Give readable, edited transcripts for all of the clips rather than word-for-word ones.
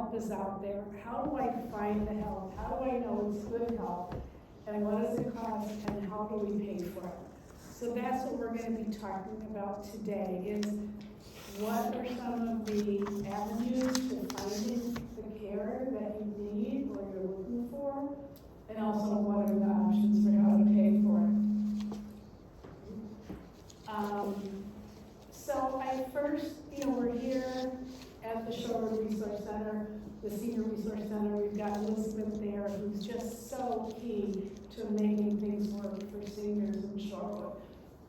help is out there. How do I find the help? How do I know it's good help? And what does it cost, and how do we pay for it? So that's what we're gonna be talking about today, is what are some of the avenues to finding the care that you need or you're looking for, and also what are the options for how to pay for it. So I first, we're here at the Shorewood Resource Center, the Senior Resource Center. We've got Elizabeth there, who's just so key to making things work for seniors in Shorewood.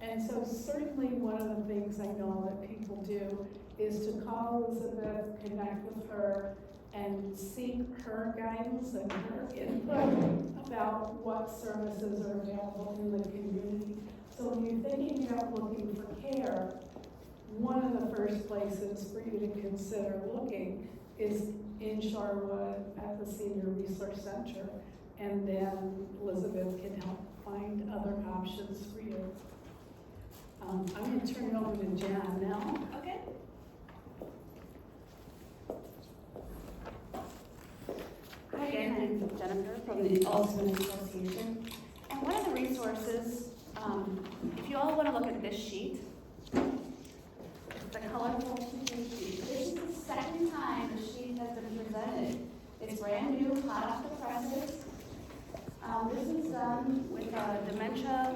And so certainly one of the things I know that people do is to call Elizabeth, connect with her, and seek her guidance and her input about what services are available in the community. So when you're thinking about looking for care, one of the first places for you to consider looking is in Shorewood at the Senior Resource Center, and then Elizabeth can help find other options for you. I'm going to turn it over to Jan now. Okay. Hi again, I'm Jennifer from the Alzheimer's Association. And one of the resources, if you all want to look at this sheet, it's the colorful sheet. This is the second time the sheet has been presented. It's brand new, hot off the presses. This is done with a dementia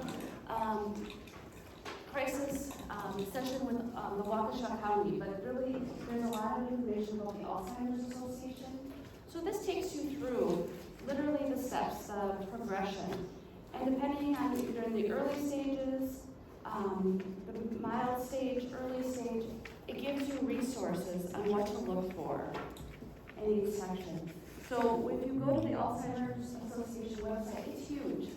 crisis session with the Waukesha County, but really there's a lot of information about the Alzheimer's Association. So this takes you through literally the steps of progression. And depending on if you're in the early stages, the mild stage, early stage, it gives you resources on what to look for in each section. So if you go to the Alzheimer's Association website, it's huge.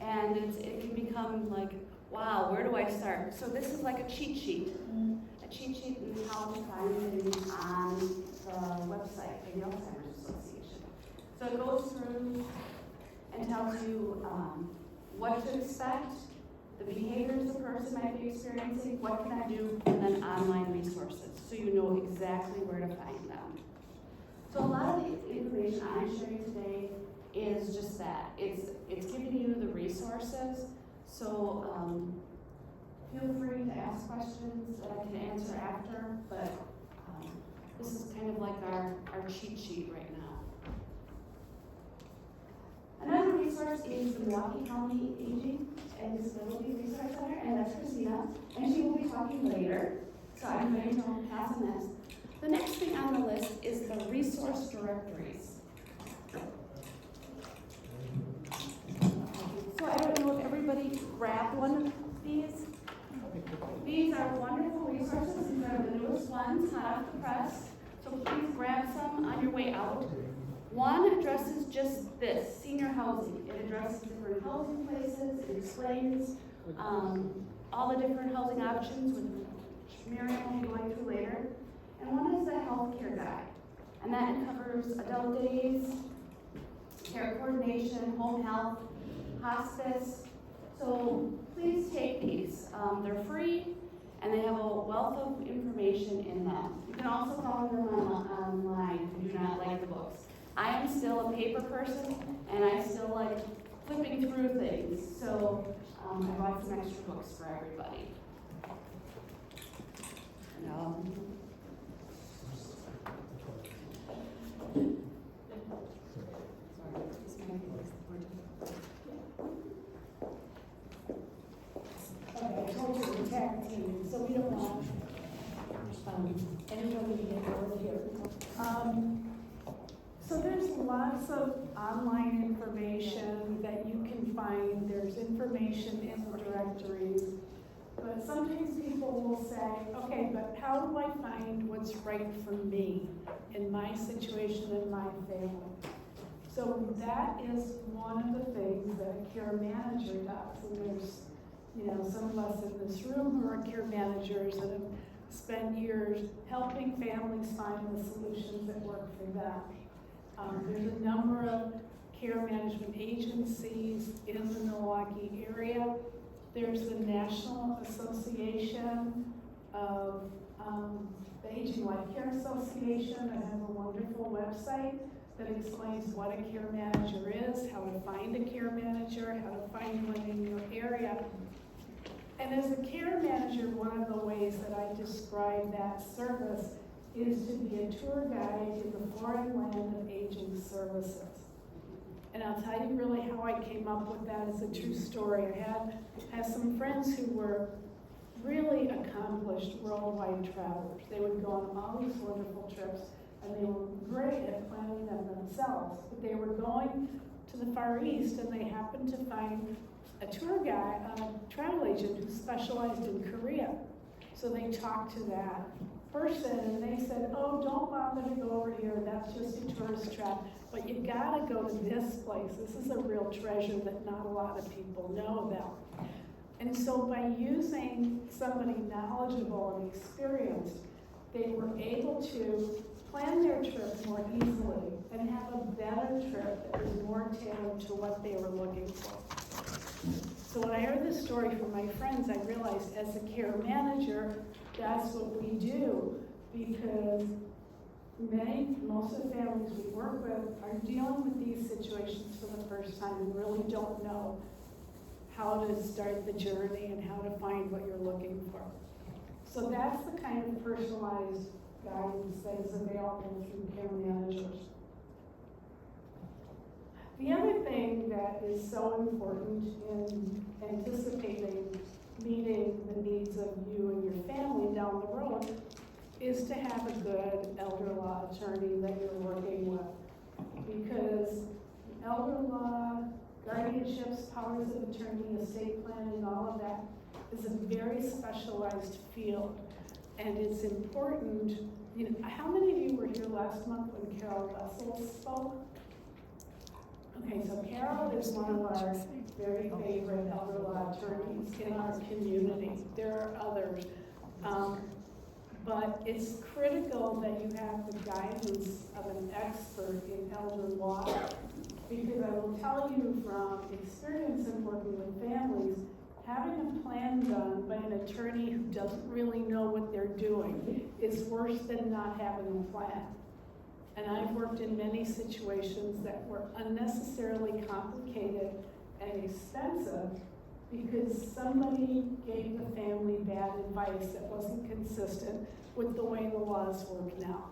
And it can become like, wow, where do I start? So this is like a cheat sheet. A cheat sheet in how to find things on the website for the Alzheimer's Association. So it goes through and tells you what to expect, the behaviors the person might be experiencing, what can I do, and then online resources, so you know exactly where to find them. So a lot of the information I'm sharing today is just that. It's giving you the resources. So feel free to ask questions that I can answer after, but this is kind of like our cheat sheet right now. Another resource is the Milwaukee County Aging and Disability Resource Center, and that's Christina, and she will be talking later, so I'm going to pass on this. The next thing on the list is the resource directories. So I don't know if everybody grabbed one of these. These are wonderful resources. These are the newest ones, hot off the press. So please grab some on your way out. One addresses just this, senior housing. It addresses different housing places. It explains all the different housing options, which Miriam will be going through later. And one is the healthcare guide. And that covers adult days, care coordination, home health, hospice. So please take these. They're free and they have a wealth of information in them. You can also follow them online if you do not like the books. I am still a paper person and I still like flipping through things. So I bought some extra books for everybody. No. Okay, I told you we're tag team, so we don't want anybody to get bored here. So there's lots of online information that you can find. There's information in the directories. But sometimes people will say, okay, but how do I find what's right for me in my situation and my family? So that is one of the things that a care manager does. And there's, some of us in this room who are care managers that have spent years helping families find the solutions that work for them. There's a number of care management agencies in the Milwaukee area. There's the National Association of the Aging Life Care Association that has a wonderful website that explains what a care manager is, how to find a care manager, how to find one in your area. And as a care manager, one of the ways that I describe that service is to be a tour guide in the foreign land of aging services. And I'll tell you really how I came up with that. It's a true story. I had some friends who were really accomplished worldwide travelers. They would go on all these wonderful trips, and they were great at planning them themselves. But they were going to the Far East, and they happened to find a tour guide, a travel agent who specialized in Korea. So they talked to that person, and they said, oh, don't bother to go over here, that's just a tourist trap, but you gotta go to this place. This is a real treasure that not a lot of people know about. And so by using somebody knowledgeable and experienced, they were able to plan their trip more easily and have a better trip that was more tailored to what they were looking for. So when I heard this story from my friends, I realized as a care manager, that's what we do, because most of the families we work with are dealing with these situations for the first time and really don't know how to start the journey and how to find what you're looking for. So that's the kind of personalized guidance that is available through care managers. The other thing that is so important in anticipating meeting the needs of you and your family down the road is to have a good elder law attorney that you're working with. Because elder law, guardianships, powers of attorney, estate planning, all of that is a very specialized field. And it's important, you know, how many of you were here last month when Carol Russell spoke? Okay, so Carol is one of our very favorite elder law attorneys in our community. There are others. But it's critical that you have the guidance of an expert in elder law, because I will tell you from experience in working with families, having a plan done by an attorney who doesn't really know what they're doing is worse than not having a plan. And I've worked in many situations that were unnecessarily complicated and expensive because somebody gave the family bad advice that wasn't consistent with the way the laws work now.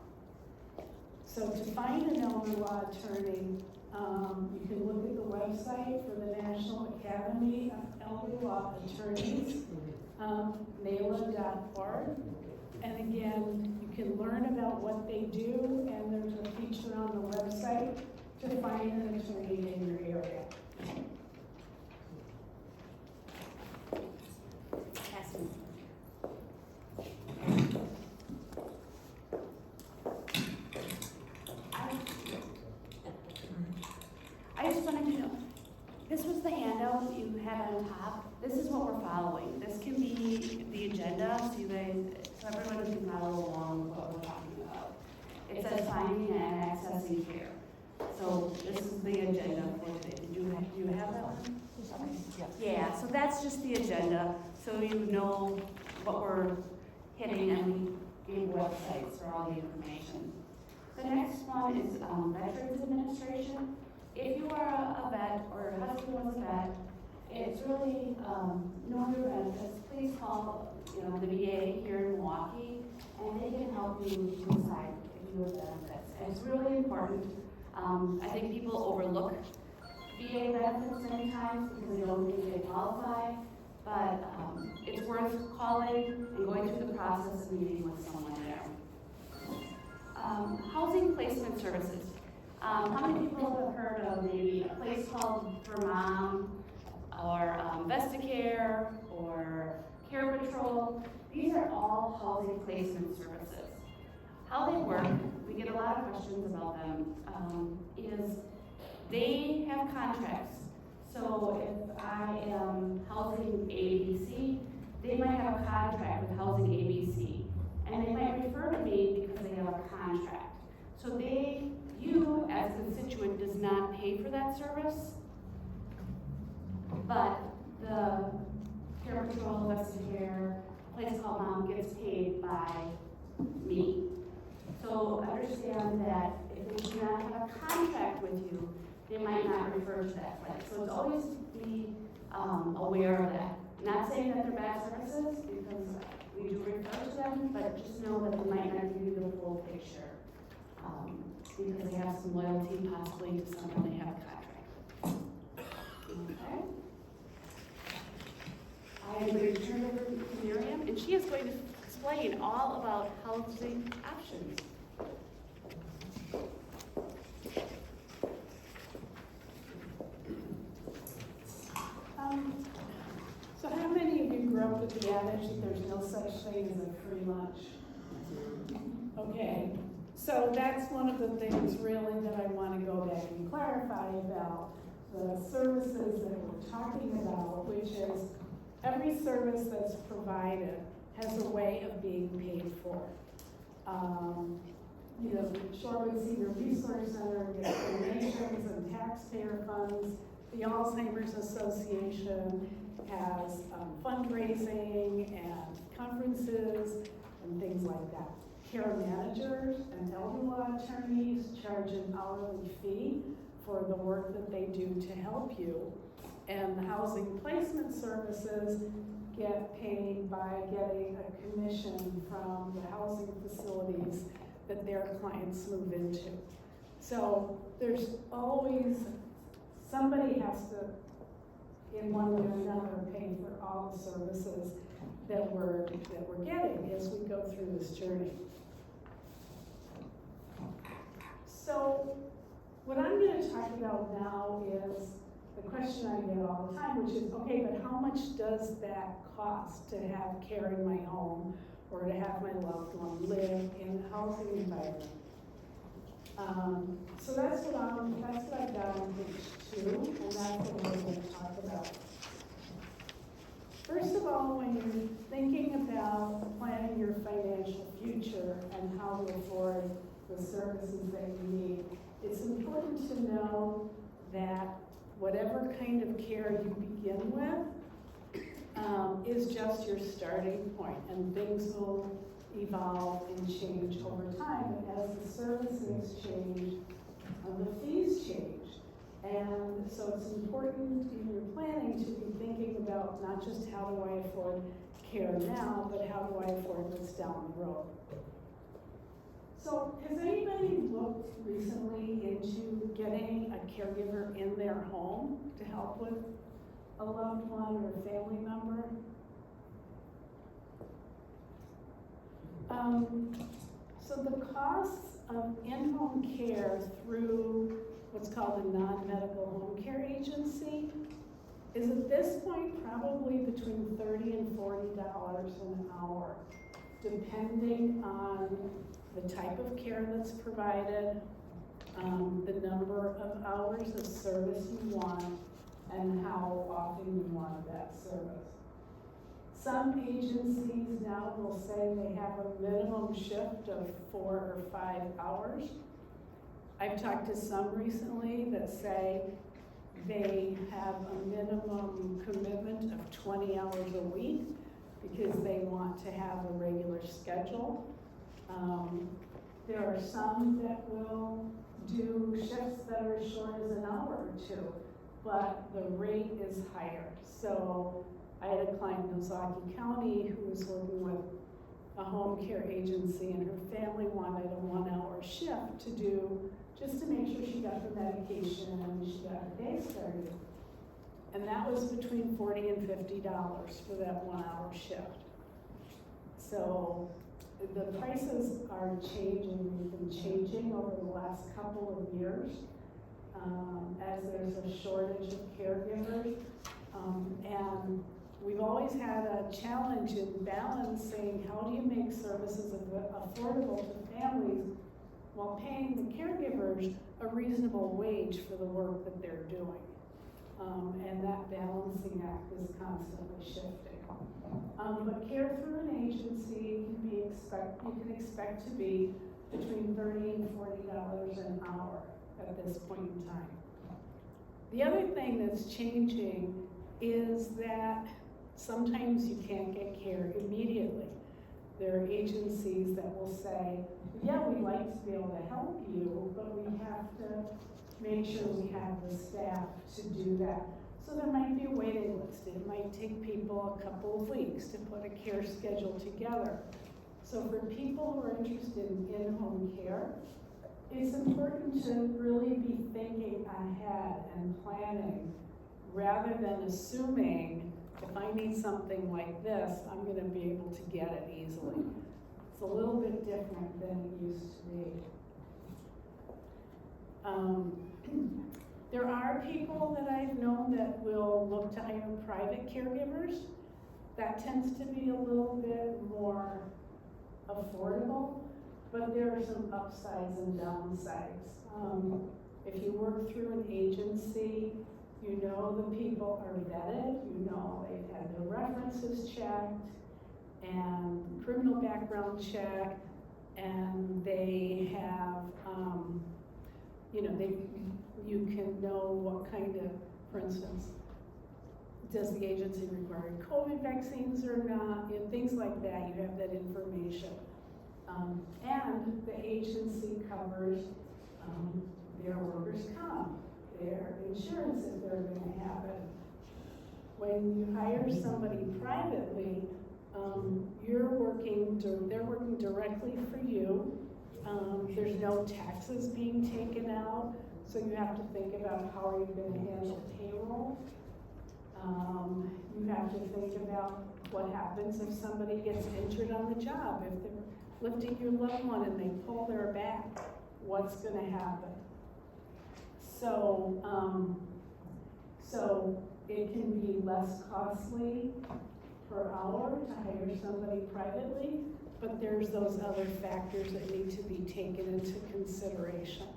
So to find an elder law attorney, you can look at the website for the National Academy of Elder Law Attorneys, NALA.org. And again, you can learn about what they do, and there's a feature on the website to find an attorney in your area. I just wanted to know, this was the handout you had on top. This is what we're following. This can be the agenda, so everyone can follow along with what we're talking about. It says finding and accessing care. So this is the agenda for today. Do you have that one? Yeah, so that's just the agenda, so you know what we're hitting, and we gave websites for all the information. The next one is Veterans Administration. If you are a vet or your husband was a vet, it's really know your benefits. Please call the VA here in Milwaukee, and they can help you decide if you have benefits. And it's really important. I think people overlook VA benefits many times because they don't think they qualify, but it's worth calling and going through the process and meeting with someone there. Housing placement services. How many people have heard of maybe a place called Vermont or Vestacare or Care Patrol? These are all housing placement services. How they work, we get a lot of questions about them, is they have contracts. So if I am housing ABC, they might have a contract with housing ABC, and they might refer to me because they have a contract. So you as a constituent does not pay for that service, but the Care Patrol, Vestacare, a place called Mom gets paid by me. So understand that if they do not have a contract with you, they might not refer to that clinic. So it's always be aware of that. Not saying that they're bad services, because we do refer to them, but just know that they might not give you the full picture. Because they have some loyalty possibly to someone they have a contract. Okay. I am going to turn over to Miriam, and she is going to explain all about housing options. So how many of you grew up with the adage that there's no such thing as a free lunch? Okay, so that's one of the things really that I want to go back and clarify about the services that we're talking about, which is every service that's provided has a way of being paid for. You know, the Shorewood Senior Resource Center gets donations and taxpayer funds. The Alzheimer's Association has fundraising and conferences and things like that. Care managers and elder law attorneys charge an hourly fee for the work that they do to help you. And the housing placement services get paid by getting a commission from the housing facilities that their clients move into. So there's always, somebody has to, in one way or another, pay for all the services that we're getting as we go through this journey. So what I'm going to talk about now is the question I get all the time, which is, okay, but how much does that cost to have care in my home or to have my loved one live in a housing environment? So that's what I've got on page 2, and that's what we're going to talk about. First of all, when you're thinking about planning your financial future and how to afford the services that you need, it's important to know that whatever kind of care you begin with is just your starting point, and things will evolve and change over time. And as the services change, the fees change. And so it's important in your planning to be thinking about not just how do I afford care now, but how do I afford this down the road. So has anybody looked recently into getting a caregiver in their home to help with a loved one or a family member? So the costs of in-home care through what's called a non-medical home care agency is at this point probably between $30 and $40 an hour, depending on the type of care that's provided, the number of hours of service you want, and how often you want that service. Some agencies now will say they have a minimum shift of 4 or 5 hours. I've talked to some recently that say they have a minimum commitment of 20 hours a week because they want to have a regular schedule. There are some that will do shifts that are as short as an hour or 2, but the rate is higher. So I had a client in Ozaukee County who was working with a home care agency, and her family wanted a 1-hour shift to do just to make sure she got her medication and she got her day started. And that was between $40 and $50 for that 1-hour shift. So the prices are changing. We've been changing over the last couple of years as there's a shortage of caregivers. And we've always had a challenge in balancing how do you make services affordable to families while paying the caregivers a reasonable wage for the work that they're doing. And that balancing act is constantly shifting. But care through an agency you can expect to be between $30 and $40 an hour at this point in time. The other thing that's changing is that sometimes you can't get care immediately. there are agencies that will say, yeah, we'd like to be able to help you, but we have to make sure we have the staff to do that. So there might be a waiting list. It might take people a couple of weeks to put a care schedule together. So for people who are interested in in-home care, it's important to really be thinking ahead and planning rather than assuming if I need something like this, I'm going to be able to get it easily. It's a little bit different than it used to be. There are people that I've known that will look to hire private caregivers. That tends to be a little bit more affordable, but there are some upsides and downsides. If you work through an agency, you know the people are vetted, you know they've had their references checked, and criminal background check, and they have, you can know what kind of, for instance, does the agency require COVID vaccines or not, things like that, you have that information. And the agency covers their workers' comp, their insurance if they're going to have it. When you hire somebody privately, they're working directly for you. There's no taxes being taken out, so you have to think about how are you going to handle payroll. You have to think about what happens if somebody gets injured on the job, if they're lifting your loved one and they pull their back, what's going to happen? So it can be less costly per hour to hire somebody privately, but there's those other factors that need to be taken into consideration.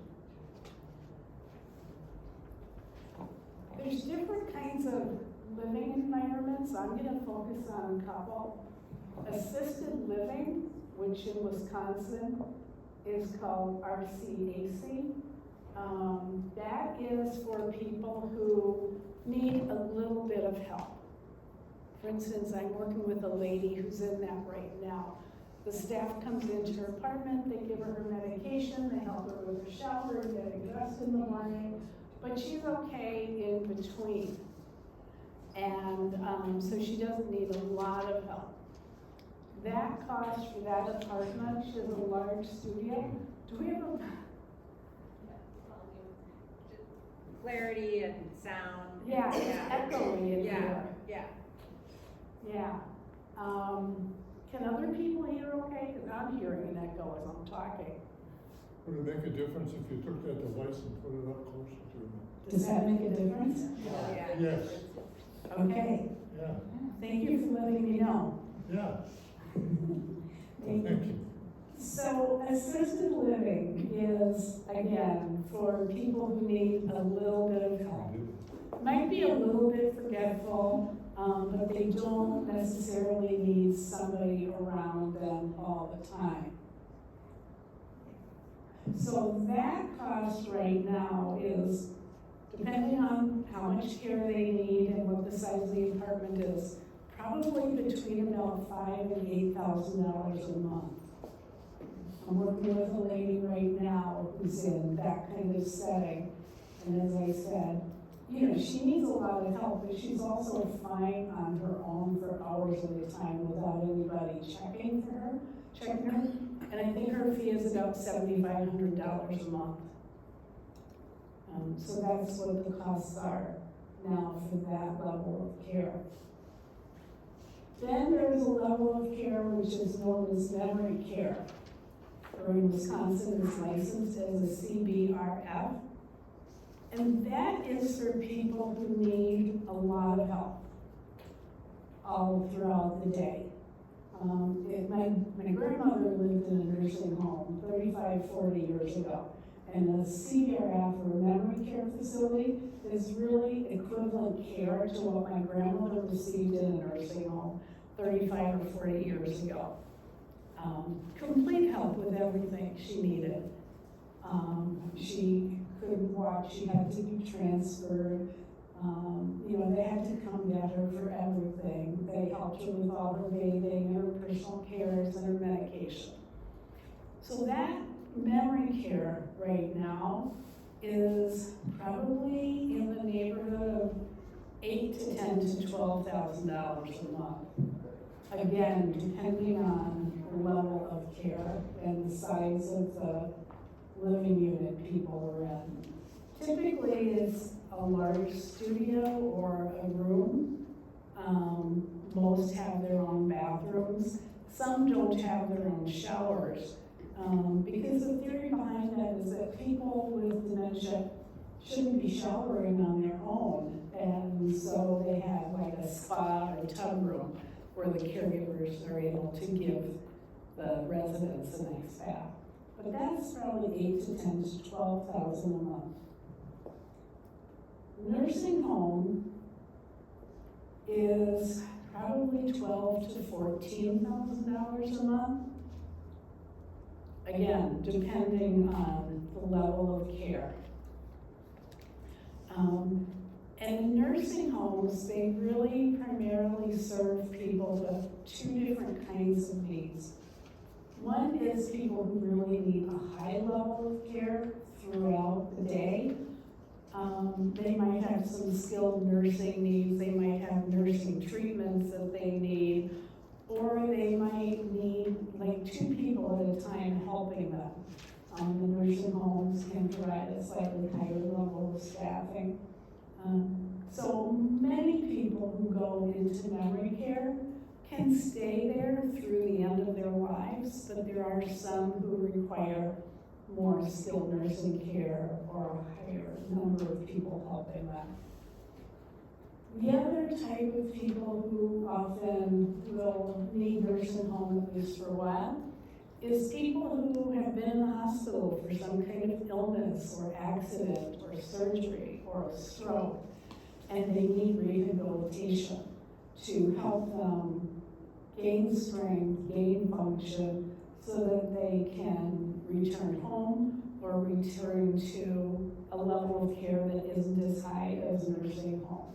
There's different kinds of living environments. I'm going to focus on a couple. Assisted living, which in Wisconsin is called RCAC. That is for people who need a little bit of help. For instance, I'm working with a lady who's in that right now. The staff comes into her apartment, they give her medication, they help her with her shower and getting dressed in the morning, but she's okay in between. And so she doesn't need a lot of help. That cost for that apartment, she has a large studio. Do we have a clarity and sound? Yeah, it's echoing in here. Yeah. Yeah. Can other people hear okay? Because I'm hearing an echo as I'm talking. Would it make a difference if you took that device and put it up closer to you? Does that make a difference? Yeah. Yes. Okay. Yeah. Thank you for letting me know. Yeah. Thank you. So assisted living is, again, for people who need a little bit of help. Might be a little bit forgetful, but they don't necessarily need somebody around them all the time. So that cost right now is, depending on how much care they need and what the size of the apartment is, probably between about $5,000 and $8,000 a month. I'm working with a lady right now who's in that kind of setting, and as I said, she needs a lot of help, but she's also fine on her own for hours at a time without anybody checking her. And I think her fee is about $7,500 a month. So that's what the costs are now for that level of care. Then there's a level of care which is known as memory care, or in Wisconsin it's licensed as a CBRF. And that is for people who need a lot of help all throughout the day. My grandmother lived in a nursing home 35, 40 years ago. And a CBRF, or a memory care facility, is really equivalent care to what my grandmother received in a nursing home 35 or 40 years ago. Complete help with everything she needed. She couldn't walk, she had to be transferred. They had to come get her for everything. They helped her with all her bathing, her personal cares, and her medication. So that memory care right now is probably in the neighborhood of $8,000 to $10,000 to $12,000 a month. Again, depending on the level of care and the size of the living unit people are in. Typically, it's a large studio or a room. Most have their own bathrooms. Some don't have their own showers. Because the theory behind that is that people with dementia shouldn't be showering on their own. And so they have like a spa or tub room where the caregivers are able to give the residents a nice bath. But that's probably $8,000 to $10,000 to $12,000 a month. Nursing home is probably $12,000 to $14,000 a month. Again, depending on the level of care. And in nursing homes, they really primarily serve people with two different kinds of needs. One is people who really need a high level of care throughout the day. They might have some skilled nursing needs, they might have nursing treatments that they need, or they might need like 2 people at a time helping them. The nursing homes can provide a slightly higher level of staffing. So many people who go into memory care can stay there through the end of their lives, but there are some who require more skilled nursing care or a higher number of people helping them. The other type of people who often will need nursing home at least for a while is people who have been in the hospital for some kind of illness or accident or surgery or a stroke, and they need rehabilitation to help them gain strength, gain function, so that they can return home or return to a level of care that isn't as high as nursing home.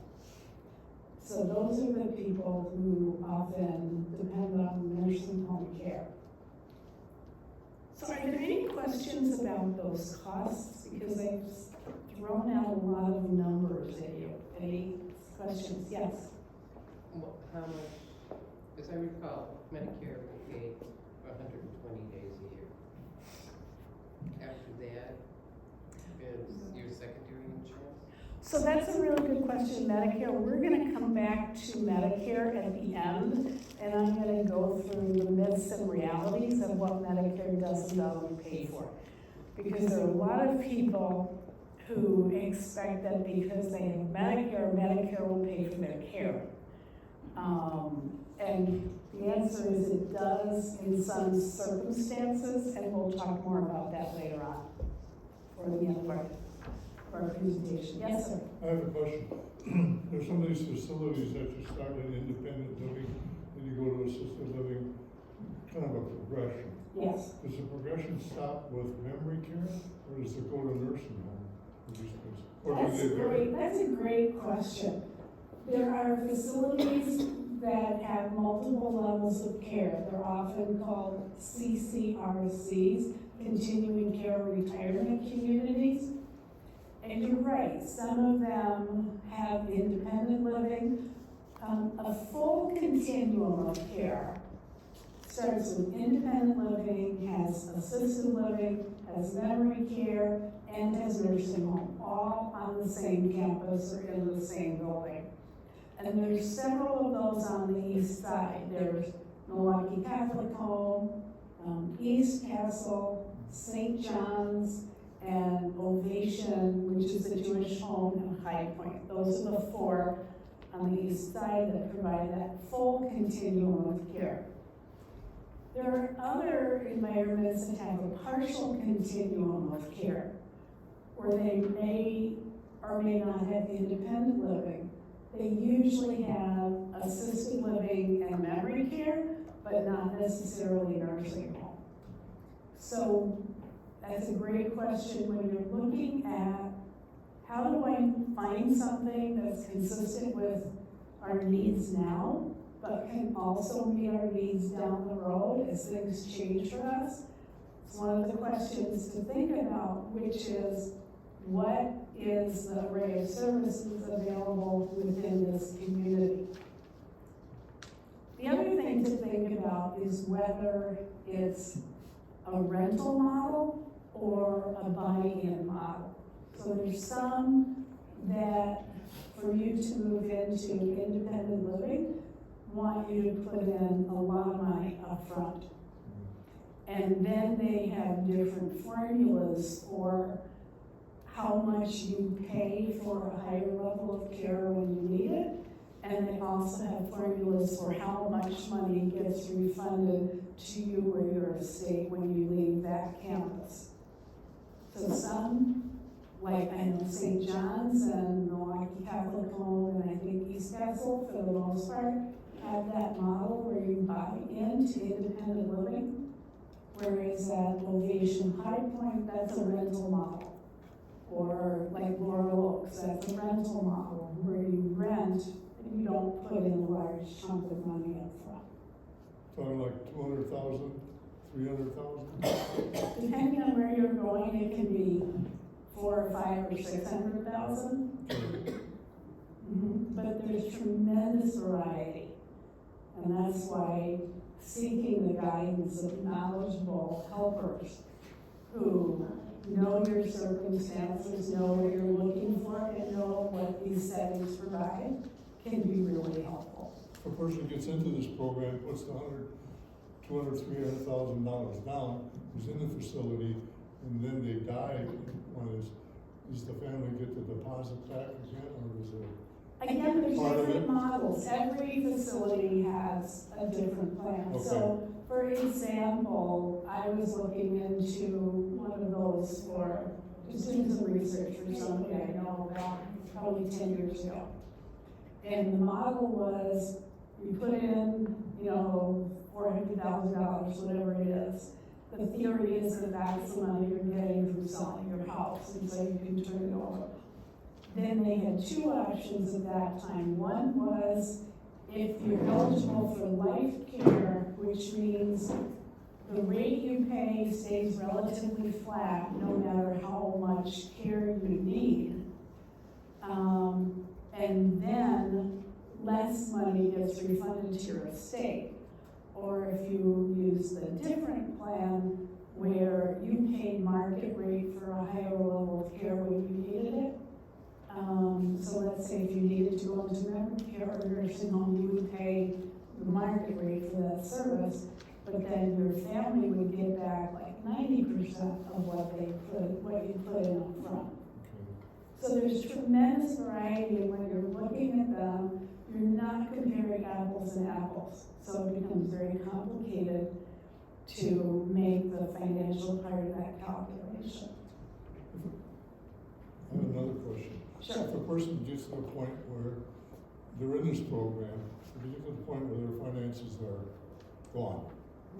So those are the people who often depend on nursing home care. So are there any questions about those costs? Because I've thrown out a lot of numbers at you. Any questions? Yes? Well, how much, as I recall, Medicare will pay for 120 days a year. After that is your secondary insurance? So that's a really good question, Medicare. We're gonna come back to Medicare at the end, and I'm gonna go through the myths and realities of what Medicare does and doesn't pay for. Because there are a lot of people who expect that because they have Medicare, Medicare will pay for their care. And the answer is it does in some circumstances, and we'll talk more about that later on for the end of our presentation. Yes, sir? I have a question. There's some of these facilities that you start in independent living, then you go to assisted living, kind of a progression. Yes. Does the progression stop with memory care, or does it go to nursing home? That's a great question. There are facilities that have multiple levels of care. They're often called CCRCs, Continuing Care Retirement Communities. And you're right, some of them have independent living. A full continuum of care starts with independent living, has assisted living, has memory care, and has nursing home, all on the same campus or in the same building. And there's several of those on the east side. There's Milwaukee Catholic Home, East Castle, St. John's, and Ovation, which is a Jewish home, and High Point. Those are the 4 on the east side that provide that full continuum of care. There are other environments that have a partial continuum of care, where they may or may not have independent living. They usually have assisted living and memory care, but not necessarily nursing home. So that's a great question when you're looking at how do I find something that's consistent with our needs now, but can also meet our needs down the road as things change for us? It's one of the questions to think about, which is, what is the array of services available within this community? The other thing to think about is whether it's a rental model or a buy-in model. So there's some that, for you to move into independent living, want you to put in a lot of money up front. And then they have different formulas for how much you pay for a higher level of care when you need it. And they also have formulas for how much money gets refunded to you or your estate when you leave that campus. So some, like I know St. John's and Milwaukee Catholic Home, and I think East Castle for the most part, have that model where you buy into independent living, whereas at Ovation High Point, that's a rental model. Or like Laurel Oaks, that's a rental model where you rent and you don't put in a large chunk of money up front. Talking like 200,000, 300,000? Depending on where you're going, it can be 400,000 or 500,000 or 600,000. But there's tremendous variety, and that's why seeking the guidance of knowledgeable helpers who know your circumstances, know what you're looking for, and know what these settings provide can be really helpful. If a person gets into this program, puts the $200,000, $300,000 down, who's in the facility, and then they die, does the family get the deposit back again, or is it? Again, there's Part of different it. models. Every facility has a different plan. Okay. So, for example, I was looking into one of those for, just doing some research for somebody I know about probably 10 years ago. And the model was, you put in, $400,000, whatever it is. The theory is that that's the money you're getting from selling your house, and so you can turn it over. Then they had two options at that time. One was, if you're eligible for life care, which means the rate you pay stays relatively flat no matter how much care you need. And then less money gets refunded to your estate. Or if you use the different plan where you paid market rate for a higher level of care when you needed it. So let's say if you needed to go into memory care or nursing home, you would pay the market rate for that service, but then your family would get back like 90% of what you put in up front. So there's tremendous variety, and when you're looking at them, you're not comparing apples and apples. So it becomes very complicated to make the financial part of that calculation. I have another question. Sure. If a person gets to the point where they're in this program, if they get to the point where their finances are gone,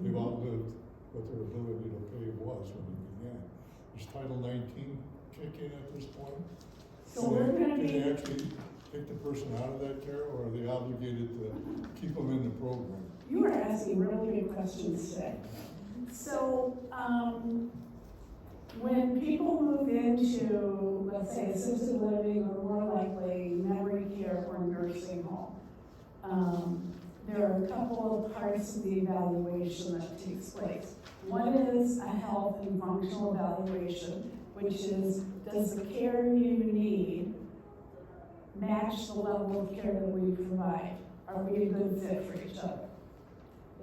they've outlived what their ability to pay was when they began, does Title 19 kick in at this point? So we're going to Can they be, actually take the person out of that care, or are they obligated to keep them in the program? you are asking really good questions today. So, when people move into, let's say, assisted living, or more likely memory care or nursing home, there are a couple of parts of the evaluation that takes place. One is a health and functional evaluation, which is, does the care you need match the level of care that we provide? Are we a good fit for each other?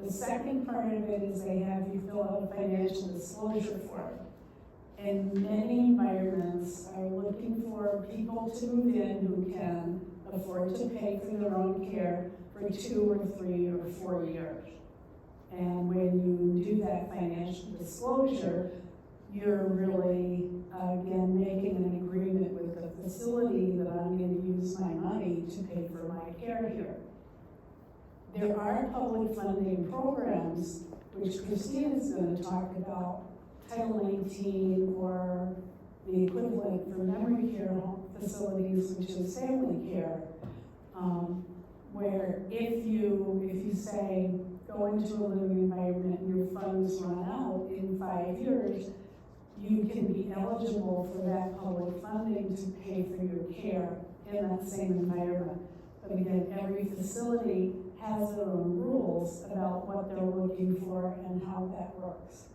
The second part of it is they have you fill out a financial disclosure form. And many environments are looking for people to move in who can afford to pay for their own care for 2 or 3 or 4 years. And when you do that financial disclosure, you're really, again, making an agreement with the facility that I'm going to use my money to pay for my care here. There are public funding programs, which Christine is going to talk about, Title 19 or the equivalent for memory care facilities, which is family care, where if you say, go into a living environment and your funds run out in 5 years, you can be eligible for that public funding to pay for your care in that same environment. But again, every facility has their own rules about what they're looking for and how that works.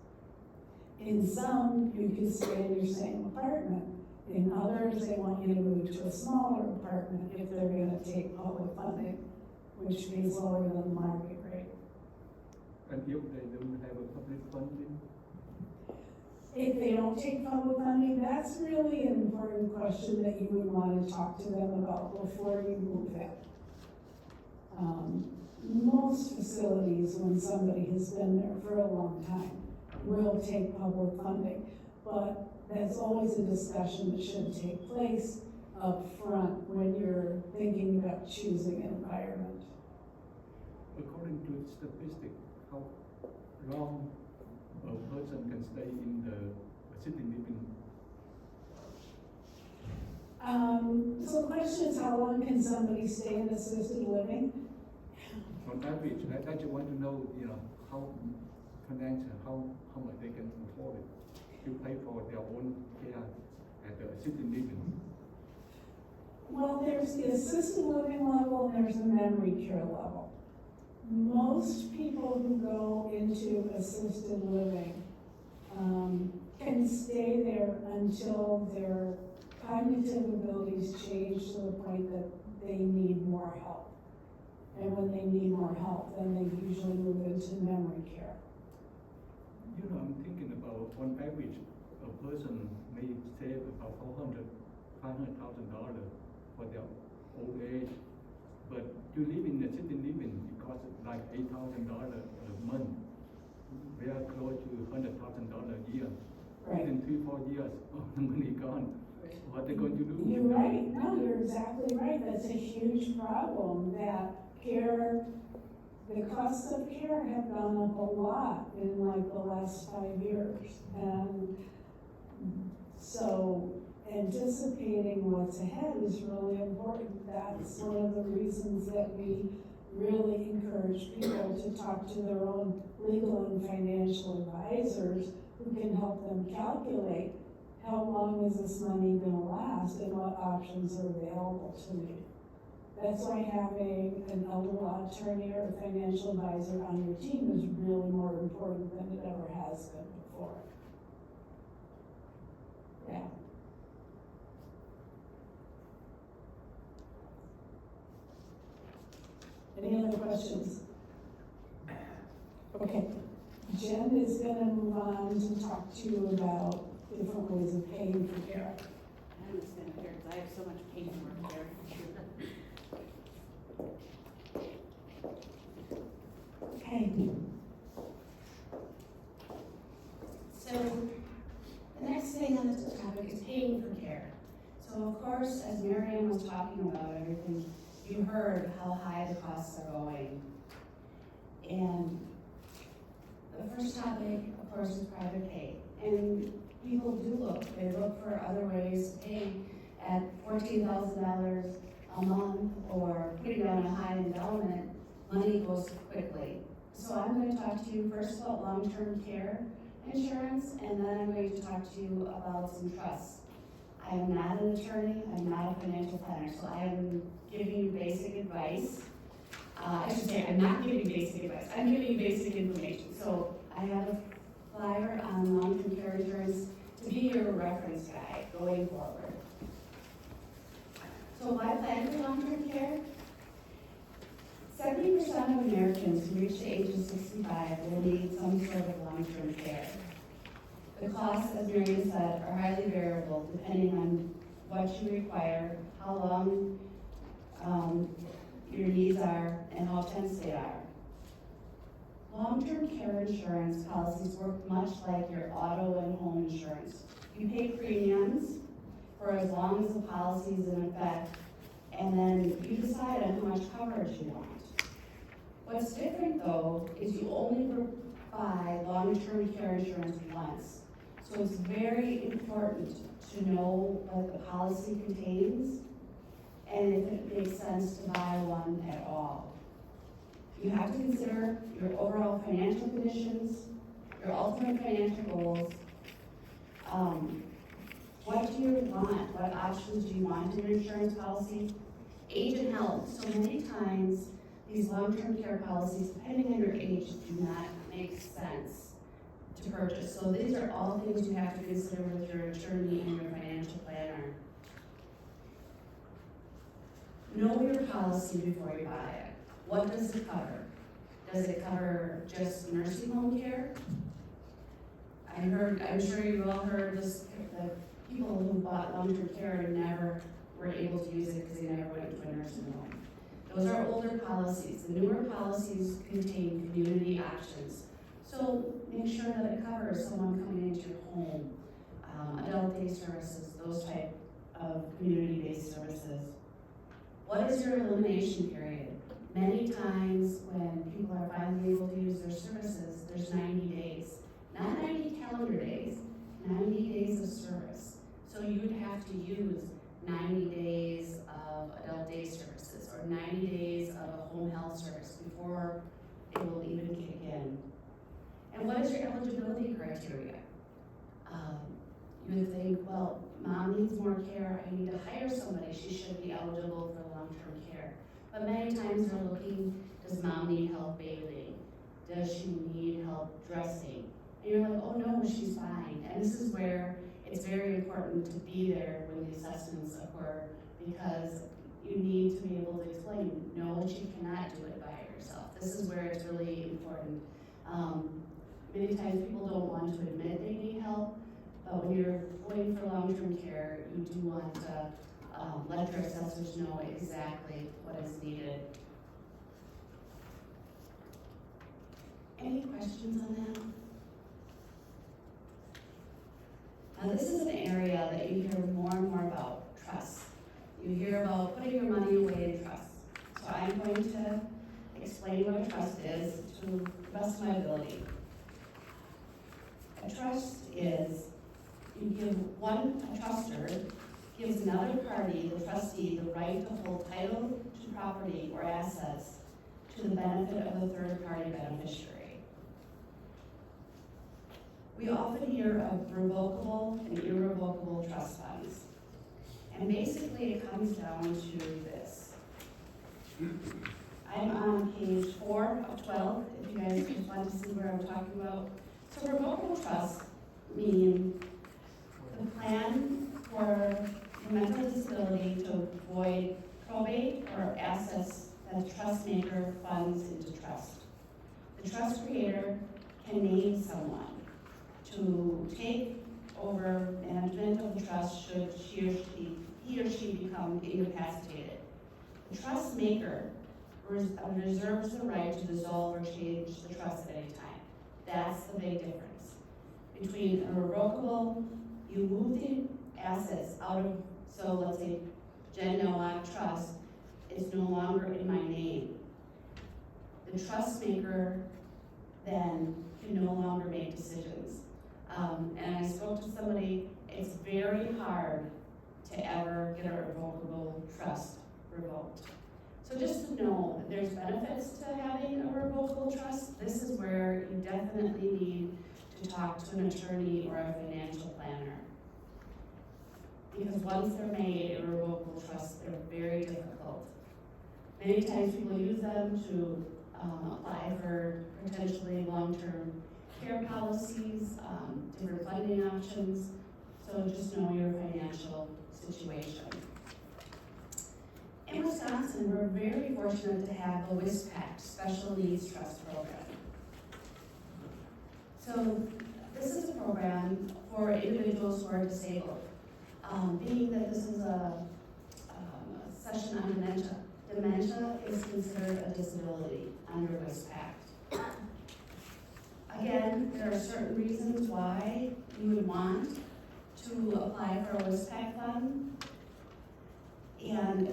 In some, you can stay in your same apartment. In others, they want you to move to a smaller apartment if they're gonna take public funding, which pays lower than the market rate. And if they don't have a public funding? If they don't take public funding, that's really an important question that you would want to talk to them about before you move in. Most facilities, when somebody has been there for a long time, will take public funding, but that's always a discussion that should take place up front when you're thinking about choosing an environment. According to statistics, how long a person can stay in the city living? So the question is, how long can somebody stay in assisted living? On average, I just want to know, how financial, how much they can afford it to pay for their own care at the city living. Well, there's the assisted living level and there's the memory care level. Most people who go into assisted living can stay there until their cognitive abilities change to the point that they need more help. And when they need more help, then they usually move into memory care. I'm thinking about, on average, a person may save about $500,000 for their old age. But to live in the city living, it costs like $8,000 a month. We are close to $100,000 a year. Right. Within 3-4 years, all the money gone. What are they going to do? You're right. No, you're exactly right. That's a huge problem, that care, the costs of care have gone up a lot in like the last 5 years. And so anticipating what's ahead is really important. That's one of the reasons that we really encourage people to talk to their own legal and financial advisors who can help them calculate how long is this money going to last and what options are available to me. That's why having an elder law attorney or a financial advisor on your team is really more important than it ever has been before. Yeah. Any other questions? Okay, Jen is gonna move on to talk to you about different ways of paying for care. I'm just gonna hear, because I have so much paperwork here. Okay. So the next thing on this topic is paying for care. So of course, as Miriam was talking about everything, you heard how high the costs are going. And the first topic, of course, is private pay. And people do look, they look for other ways to pay. At $14,000 a month or putting down a high endowment, money goes quickly. So I'm going to talk to you first about long-term care insurance, and then I'm going to talk to you about some trusts. I am not an attorney, I'm not a financial planner, so I am giving you basic advice. I should say, I'm not giving you basic advice, I'm giving you basic information. So I have a flyer on long-term care insurance to be your reference guide going forward. So why plan for long-term care? 70% of Americans who reach the age of 65 will need some sort of long-term care. The costs, as Miriam said, are highly variable depending on what you require, how long your needs are, and how tense they are. Long-term care insurance policies work much like your auto and home insurance. You pay premiums for as long as the policy is in effect, and then you decide on how much coverage you want. What's different though is you only buy long-term care insurance once. So it's very important to know what the policy contains and if it makes sense to buy one at all. You have to consider your overall financial conditions, your ultimate financial goals. What do you want? What options do you want in your insurance policy? Age and health. So many times, these long-term care policies, depending on your age, do not make sense to purchase. So these are all things you have to consider with your attorney and your financial planner. Know your policy before you buy it. What does it cover? Does it cover just nursing home care? I'm sure you've all heard this, the people who bought long-term care and never were able to use it because they never went into a nursing home. Those are older policies. The newer policies contain community options. So make sure that it covers someone coming into your home, adult day services, those type of community-based services. What is your elimination period? Many times when people are finally able to use their services, there's 90 days. Not 90 calendar days, 90 days of service. So you would have to use 90 days of adult day services or 90 days of a home health service before it will even kick in. And what is your eligibility criteria? You would think, well, mom needs more care, I need to hire somebody, she should be eligible for long-term care. But many times they're looking, does mom need help bathing? Does she need help dressing? And you're like, oh no, she's fine. And this is where it's very important to be there when the assessments occur, because you need to be able to explain, no, she cannot do it by herself. This is where it's really important. Many times people don't want to admit they need help, but when you're going for long-term care, you do want to let your assessors know exactly what is needed. Any questions on that? Now this is an area that you hear more and more about, trust. You hear about putting your money away in trust. So I'm going to explain what a trust is to the best of my ability. A trust is, you give a truster gives another party, the trustee, the right to hold title to property or assets to the benefit of the third party beneficiary. We often hear of revocable and irrevocable trust funds. And basically it comes down to this. I'm on page 4 of 12, if you guys just want to see where I'm talking about. So revocable trusts mean the plan for the mental disability to avoid probate or assets that the trust maker funds into trust. The trust creator can name someone to take over management of the trust should he or she become incapacitated. The trust maker reserves the right to dissolve or change the trust at any time. That's the big difference. Between a revocable, you move the assets out of, so let's say Jen Nowak Trust is no longer in my name. The trust maker then can no longer make decisions. And I spoke to somebody, it's very hard to ever get a revocable trust revoked. So just to know that there's benefits to having a revocable trust. This is where you definitely need to talk to an attorney or a financial planner. Because once they're made irrevocable trusts, they're very difficult. Many times people use them to apply for potentially long-term care policies, different funding options. So just know your financial situation. In Wisconsin, we're very fortunate to have the WISPAC, Special Needs Trust Program. So this is a program for individuals who are disabled. Being that this is a session on dementia, dementia is considered a disability under WISPAC. Again, there are certain reasons why you would want to apply for a WISPAC fund. And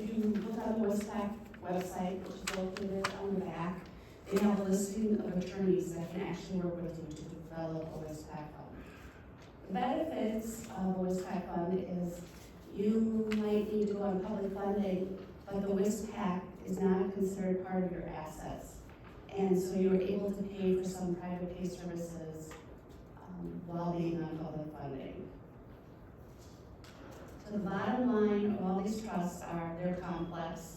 if you look on the WISPAC website, which is located on the back, they have a listing of attorneys that can actually work with you to develop a WISPAC fund. The benefits of a WISPAC fund is you might need to go on public funding, but the WISPAC is not considered part of your assets. And so you're able to pay for some private pay services while being on public funding. So the bottom line of all these trusts are they're complex.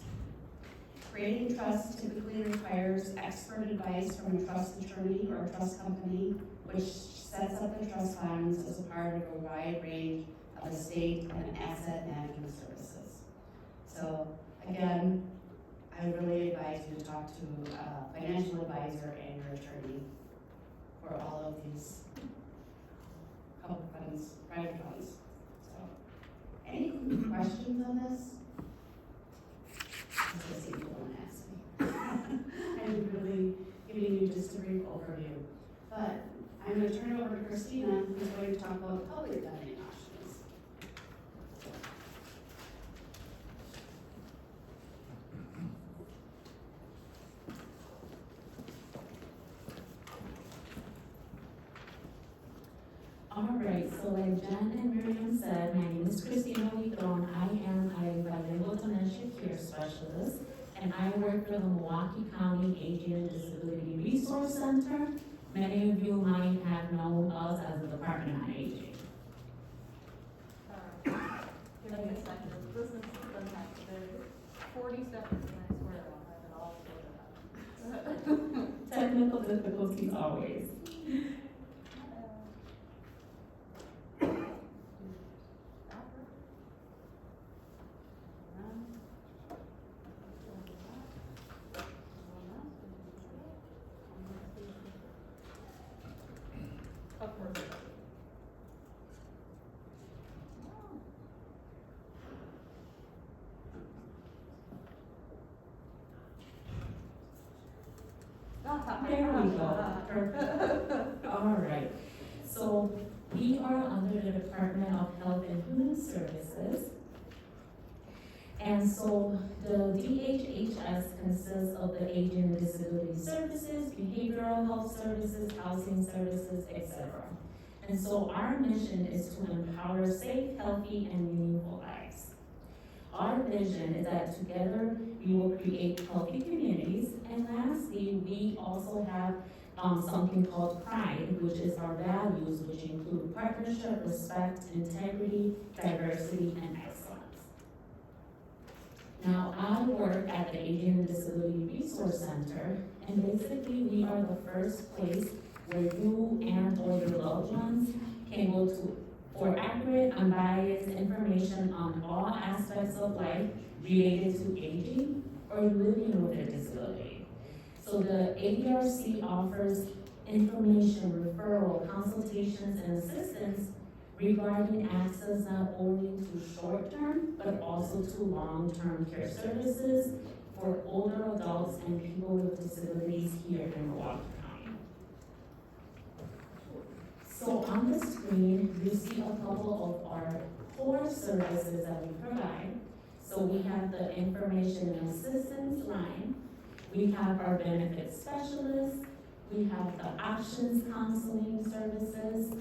Creating trusts typically requires expert advice from a trust attorney or a trust company, which sets up the trust funds as a part of a wide range of estate and asset management services. So again, I really advise you to talk to a financial advisor and your attorney for all of these public funds, private funds. So, any questions on this? Let's see if you want to ask me. I'm really giving you just a brief overview. But I'm going to turn it over to Christina, who's going to talk about public funding options. All right, so like Jen and Miriam said, my name is Christina Withron. I am a bilingual dementia care specialist, and I work for the Milwaukee County Aging and Disability Resource Center. Many of you might have known us as the Department on Aging. Give me a second. This is fantastic. There's 40 seconds, and I swear I'll have it all figured out. Technical difficulties always. There we go. Perfect. All right. So we are under the Department of Health and Human Services. And so the DHHS consists of the Aging and Disability Services, Behavioral Health Services, Housing Services, etc. And so our mission is to empower safe, healthy, and meaningful lives. Our vision is that together we will create healthy communities. And lastly, we also have something called PRIDE, which is our values, which include partnership, respect, integrity, diversity, and excellence. Now, I work at the Aging and Disability Resource Center, and basically we are the first place where you and or your loved ones can go to for accurate, unbiased information on all aspects of life related to aging or living with a disability. So the ADRC offers information, referral, consultations, and assistance regarding access not only to short-term, but also to long-term care services for older adults and people with disabilities here in Milwaukee County. So on the screen, you see a couple of our core services that we provide. So we have the information and assistance line. We have our benefits specialists. We have the options counseling services,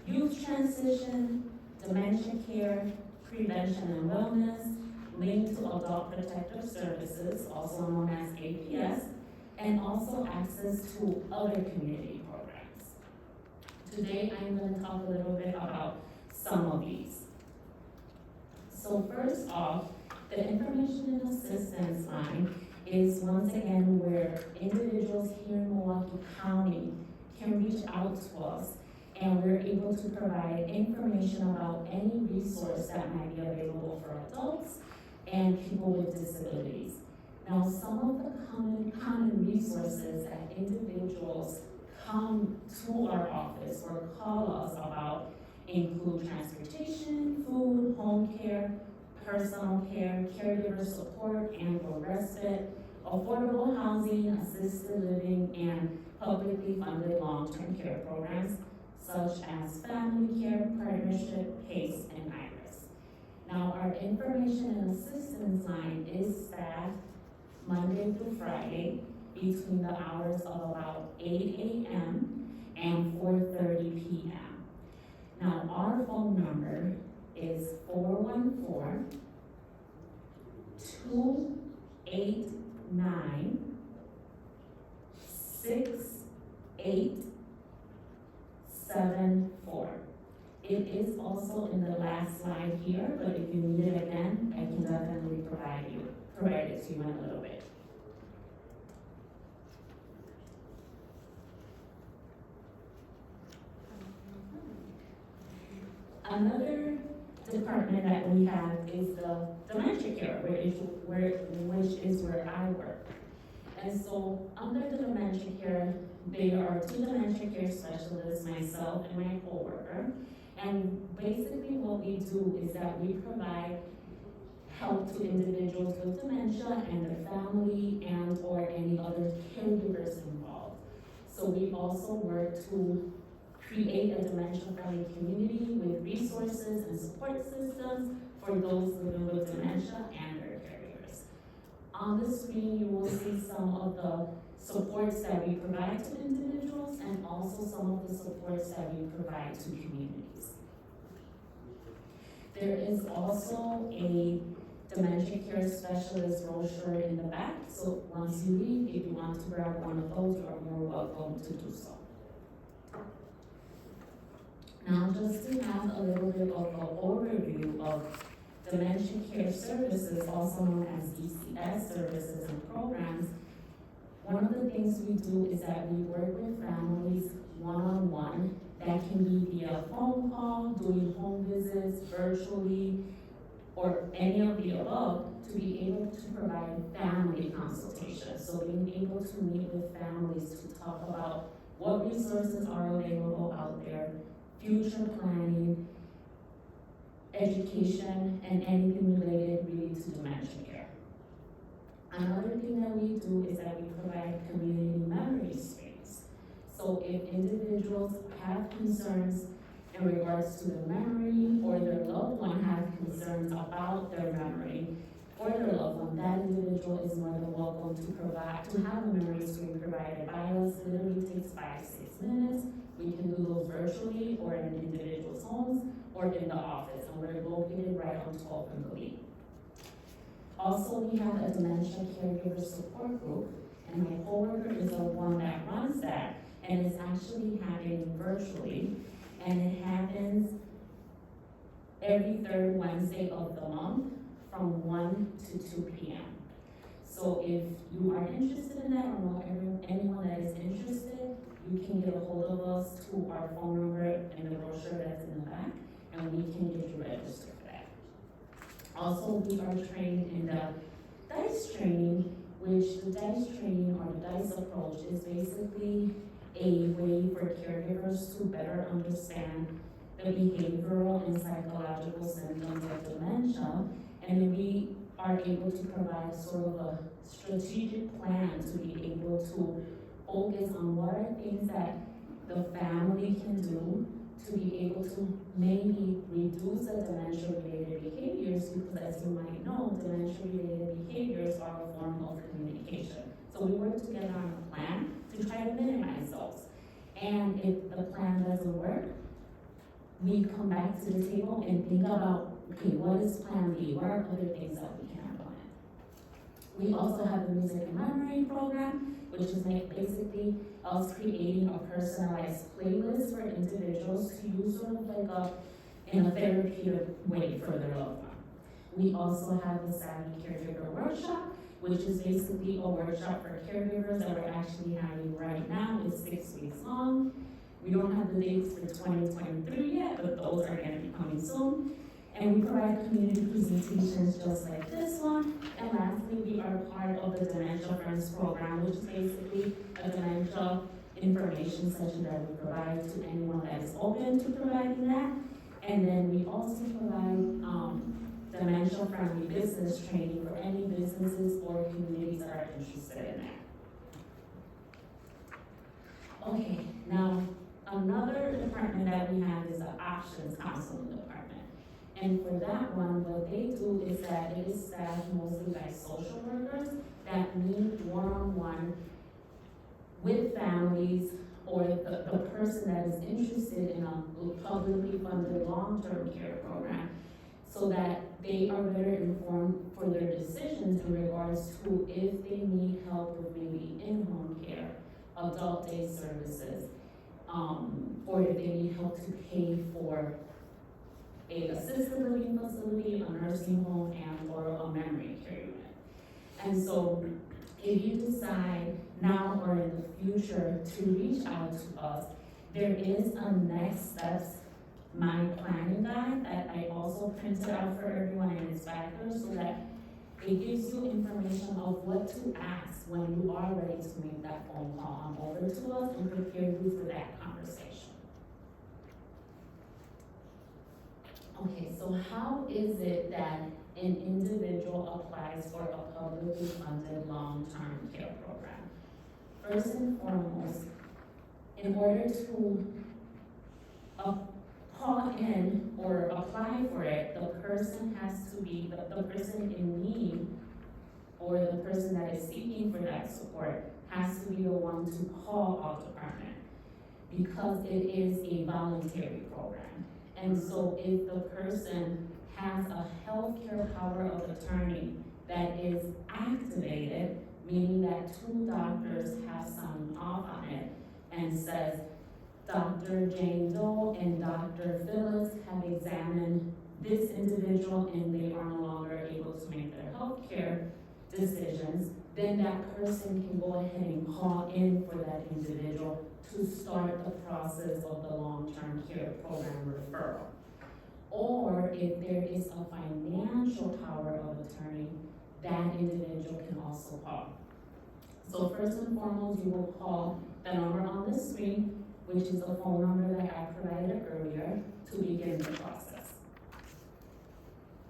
youth transition, dementia care, prevention and wellness, linked to adult protective services, also known as APS, and also access to other community programs. Today, I'm going to talk a little bit about some of these. So first off, the information and assistance line is once again where individuals here in Milwaukee County can reach out to us, and we're able to provide information about any resource that might be available for adults and people with disabilities. Now, some of the common resources that individuals come to our office or call us about include transportation, food, home care, personal care, caregiver support and or respite, affordable housing, assisted living, and publicly funded long-term care programs such as family care, partnership, PACE, and IRIS. Now, our information and assistance line is staffed Monday through Friday between the hours of about 8 a.m. and 4:30 p.m. Now, our phone number is 414-289-6874. It is also in the last slide here, but if you need it again, I can definitely provide it to you in a little bit. Another department that we have is the dementia care, which is where I work. And so under the dementia care, there are 2 dementia care specialists, myself and my coworker. And basically what we do is that we provide help to individuals with dementia and their family and or any other caregivers involved. So we also work to create a dementia-friendly community with resources and support systems for those living with dementia and their caregivers. On the screen, you will see some of the supports that we provide to individuals and also some of the supports that we provide to communities. There is also a dementia care specialist brochure in the back, so once you leave, if you want to grab one of those, you are more welcome to do so. Now, just to have a little bit of an overview of dementia care services, also known as DCS services and programs, one of the things we do is that we work with families one-on-one. That can be via phone call, doing home visits, virtually, or any of the above, to be able to provide family consultations. So being able to meet with families to talk about what resources are available out there, future planning, education, and anything related really to dementia care. Another thing that we do is that we provide community memory space. So if individuals have concerns in regards to their memory, or their loved one have concerns about their memory, or their loved one, that individual is more than welcome to have a memory screen provided by us. It literally takes 5-6 minutes. We can do those virtually or in individuals' homes or in the office, and we're located right on 12th and Lee. Also, we have a dementia caregiver support group, and my coworker is the one that runs that, and it's actually happening virtually, and it happens every 3rd Wednesday of the month from 1 to 2 p.m. So if you are interested in that, or know anyone that is interested, you can get a hold of us to our phone number and the brochure that's in the back, and we can get you registered for that. Also, we are trained in the DICE training, which the DICE training or the DICE approach is basically a way for caregivers to better understand the behavioral and psychological symptoms of dementia, and then we are able to provide sort of a strategic plan to be able to focus on what are things that the family can do to be able to maybe reduce the dementia-related behaviors, because as you might know, dementia-related behaviors are a form of communication. So we work together on a plan to try to minimize those. And if the plan doesn't work, we come back to the table and think about, okay, what is plan B? What are other things that we can implement? We also have the music and memory program, which is basically us creating a personalized playlist for individuals to use sort of like in a therapeutic way for their loved one. We also have the Savvy Caregiver Workshop, which is basically a workshop for caregivers that we're actually having right now. It's 6 weeks long. We don't have the dates for 2023 yet, but those are going to be coming soon. And we provide community presentations just like this one. And lastly, we are part of the Dementia Friends program, which is basically a dementia information session that we provide to anyone that is open to providing that. And then we also provide dementia-friendly business training for any businesses or communities that are interested in that. Okay, now another department that we have is the Options Counseling Department. And for that one, what they do is that it is staffed mostly by social workers that meet one-on-one with families or the person that is interested in a publicly funded long-term care program, so that they are better informed for their decisions in regards to if they need help with maybe in-home care, adult day services, or if they need help to pay for a assisted living facility, a nursing home, and or a memory care unit. And so if you decide now or in the future to reach out to us, there is a next steps my planning guide that I also printed out for everyone and it's back there, so that it gives you information of what to ask when you are ready to make that phone call on over to us and prepare you for that conversation. Okay, so how is it that an individual applies for a publicly funded long-term care program? First and foremost, in order to call in or apply for it, the person has to be, the person in need or the person that is seeking for that support has to be the one to call our department, because it is a voluntary program. And so if the person has a healthcare power of attorney that is activated, meaning that 2 doctors have signed off on it and says, Dr. Jane Doe and Dr. Phillips have examined this individual and they are no longer able to make their healthcare decisions, then that person can go ahead and call in for that individual to start the process of the long-term care program referral. Or if there is a financial power of attorney, that individual can also call. So first and foremost, you will call the number on the screen, which is the phone number that I provided earlier, to begin the process.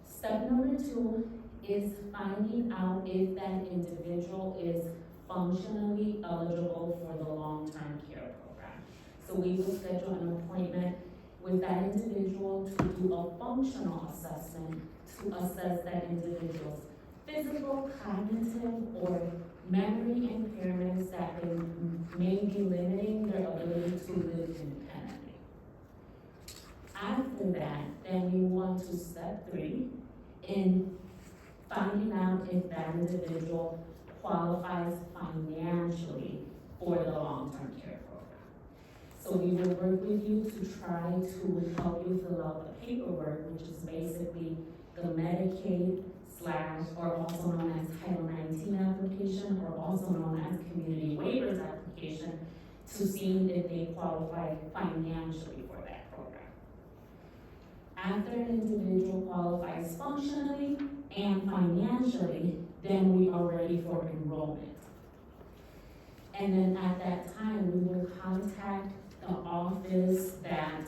Step number 2 is finding out if that individual is functionally eligible for the long-term care program. So we will schedule an appointment with that individual to do a functional assessment to assess that individual's physical, cognitive, or memory impairments that may be limiting their ability to live independently. After that, then we move on to step 3 in finding out if that individual qualifies financially for the long-term care program. So we will work with you to try to help you fill out the paperwork, which is basically the Medicaid / or also known as Title 19 application, or also known as community waivers application, to see if they qualify financially for that program. After an individual qualifies functionally and financially, then we are ready for enrollment. And then at that time, we will contact the office that,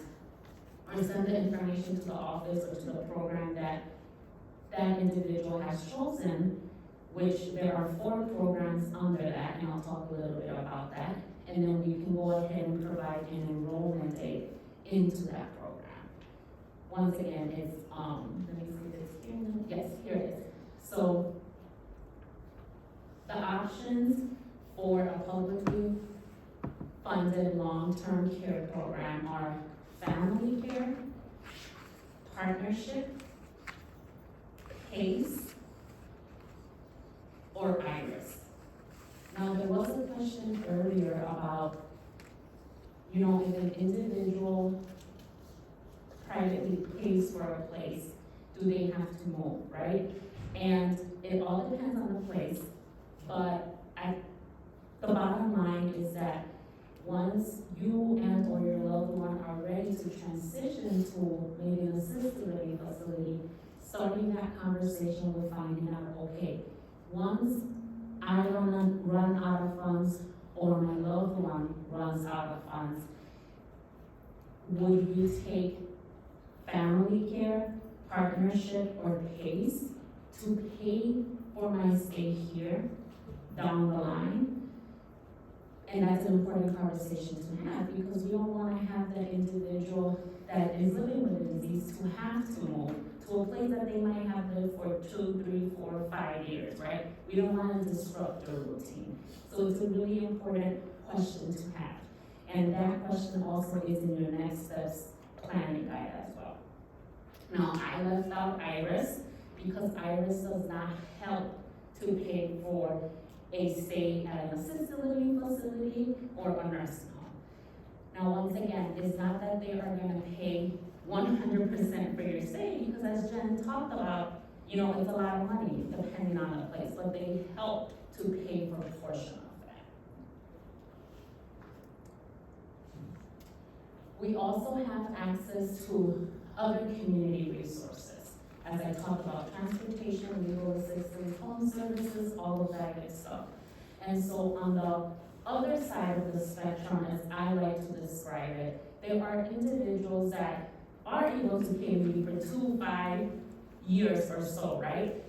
or send the information to the office or to the program that that individual has chosen, which there are 4 programs under that, and I'll talk a little bit about that. And then we can go ahead and provide an enrollment date into that program. Once again, it's, let me see this here. Yes, here it is. So the options for a publicly funded long-term care program are family care, partnership, PACE, or IRIS. Now, there was a question earlier about, if an individual privately pays for a place, do they have to move, right? And it all depends on the place, but the bottom line is that once you and or your loved one are ready to transition to maybe an assisted living facility, starting that conversation with finding out, okay, once I run out of funds or my loved one runs out of funds, would you take family care, partnership, or PACE to pay for my stay here down the line? And that's an important conversation to have, because we don't want to have that individual that is living with a disease to have to move to a place that they might have lived for 2, 3, 4, 5 years, right? We don't want to disrupt their routine. So it's a really important question to have. And that question also is in your next steps planning guide as well. Now, I left out IRIS because IRIS does not help to pay for a stay at an assisted living facility or a nursing home. Now, once again, it's not that they are gonna pay 100% for your stay, because as Jen talked about, you know, it's a lot of money depending on the place, but they help to pay for a portion of that. We also have access to other community resources. As I talked about, transportation, legal assistance, home services, all of that good stuff. And so on the other side of the spectrum, as I like to describe it, there are individuals that are able to pay me for 2, 5 years or so, right?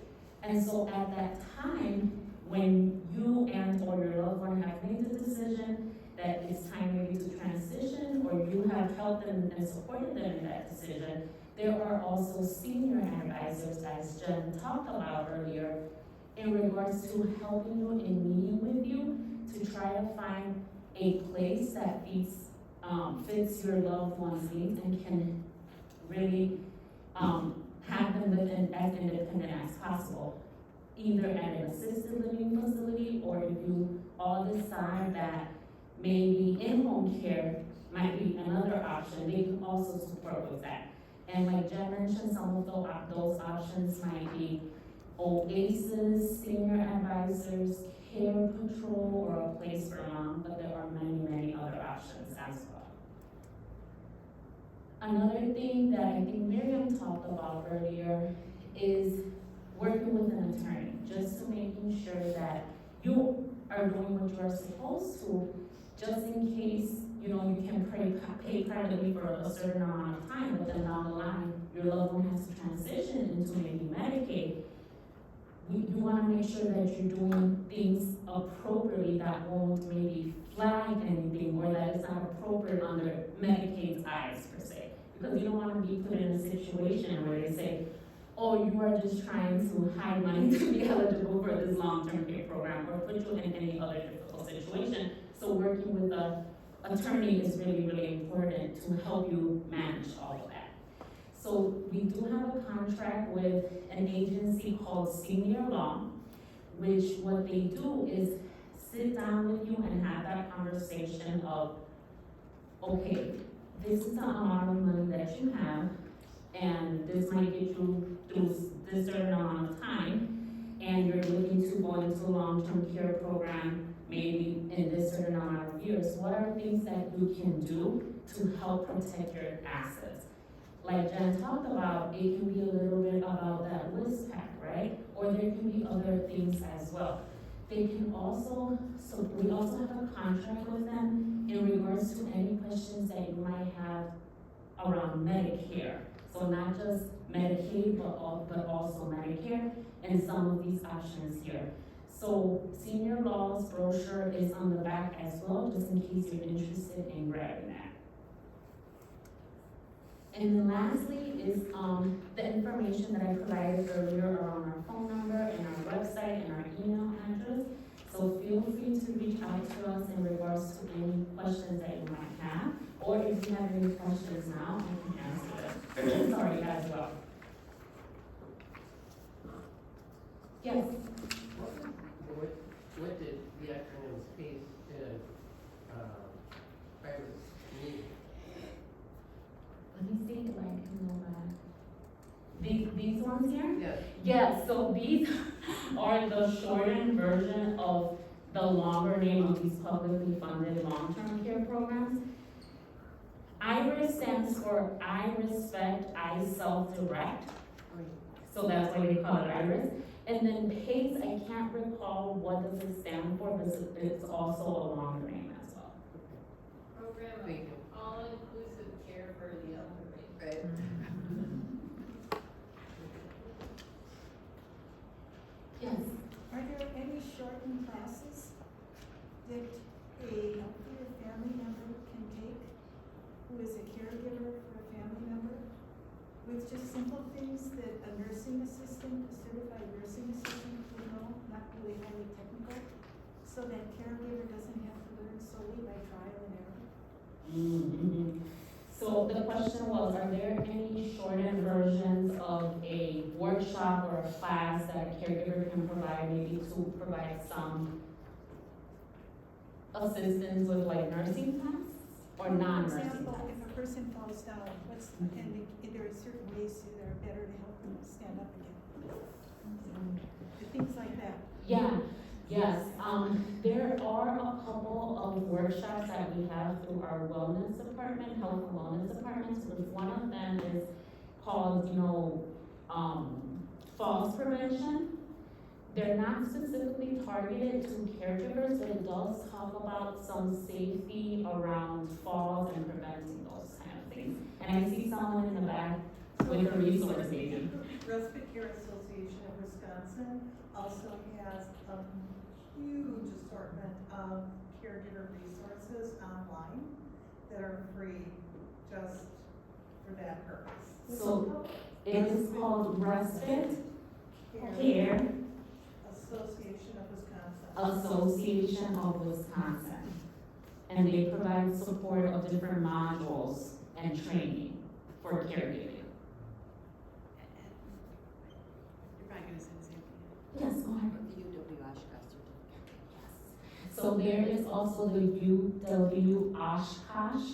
And so at that time, when you and or your loved one have made the decision that it's time maybe to transition, or you have helped them and supported them in that decision, there are also senior advisors, as Jen talked about earlier, in regards to helping you and meeting with you to try to find a place that fits your loved one's needs and can really have them live as independent as possible, either at an assisted living facility, or if you all decide that maybe in-home care might be another option, they can also support with that. And like Jen mentioned, some of those options might be OASIS, senior advisors, care patrol, or a place for mom, but there are many, many other options as well. Another thing that I think Miriam talked about earlier is working with an attorney, just to making sure that you are doing what you are supposed to, just in case, you know, you can pay privately for a certain amount of time, but then down the line, your loved one has to transition into maybe Medicaid. You wanna make sure that you're doing things appropriately that won't maybe flag anything, or that it's not appropriate under Medicaid's eyes per se. Because you don't wanna be put in a situation where they say, oh, you are just trying to hide money to be eligible for this long-term care program, or put you in any other difficult situation. So working with an attorney is really, really important to help you manage all of that. So we do have a contract with an agency called Senior Law, which what they do is sit down with you and have that conversation of, okay, this is the amount of money that you have, and this might get you through this certain amount of time, and you're looking to go into a long-term care program maybe in this certain amount of years. What are things that you can do to help protect your assets? Like Jen talked about, it can be a little bit about that list pack, right? Or there can be other things as well. They can also, so we also have a contract with them in regards to any questions that you might have around Medicare. So not just Medicaid, but also Medicare, and some of these options here. So Senior Law's brochure is on the back as well, just in case you're interested in grabbing that. And then lastly is the information that I provided earlier around our phone number and our website and our email address. So feel free to reach out to us in regards to any questions that you might have, or if you have any questions now, I can answer them. Sorry, as well. Yes. What did the acronyms PACE and IRIS mean? Let me see if I can go back. These ones here? Yes. Yeah, so these are the shortened version of the longer name of these publicly funded long-term care programs. IRIS stands for I Respect, I Self-Direct. So that's why they call it IRIS. And then PACE, I can't recall what does it stand for, but it's also a longer name as well. Program Thank you. of all-inclusive care for the elderly. Right. Yes. Are there any shortened classes that a healthier family member can take who is a caregiver for a family member? With just simple things that a nursing assistant, a certified nursing assistant would know, not really highly technical, so that caregiver doesn't have to learn solely by trial and error? Mm-hmm. So the question was, are there any shortened versions of a workshop or a class that a caregiver can provide, maybe to provide some assistance with like nursing tasks or For non-nursing example, tasks? if a person falls down, there are certain ways that are better to help them stand up again. Things like that. Yeah, yes, there are a couple of workshops that we have through our wellness department, health and wellness department. So one of them is called, falls prevention. They're not specifically targeted to caregivers, but it does talk about some safety around falls and preventing those kind of things. And I see someone in the back with a resource maybe. Respite Care Association of Wisconsin also has a huge assortment of caregiver resources online that are free just for that purpose. So it is called Respite Care Association of Wisconsin. Association of Wisconsin. And they provide support of different modules and training for caregiving. You're probably gonna say the same thing. Yes, go ahead. The UW Oshkosh certificate. So there is also the UW Oshkosh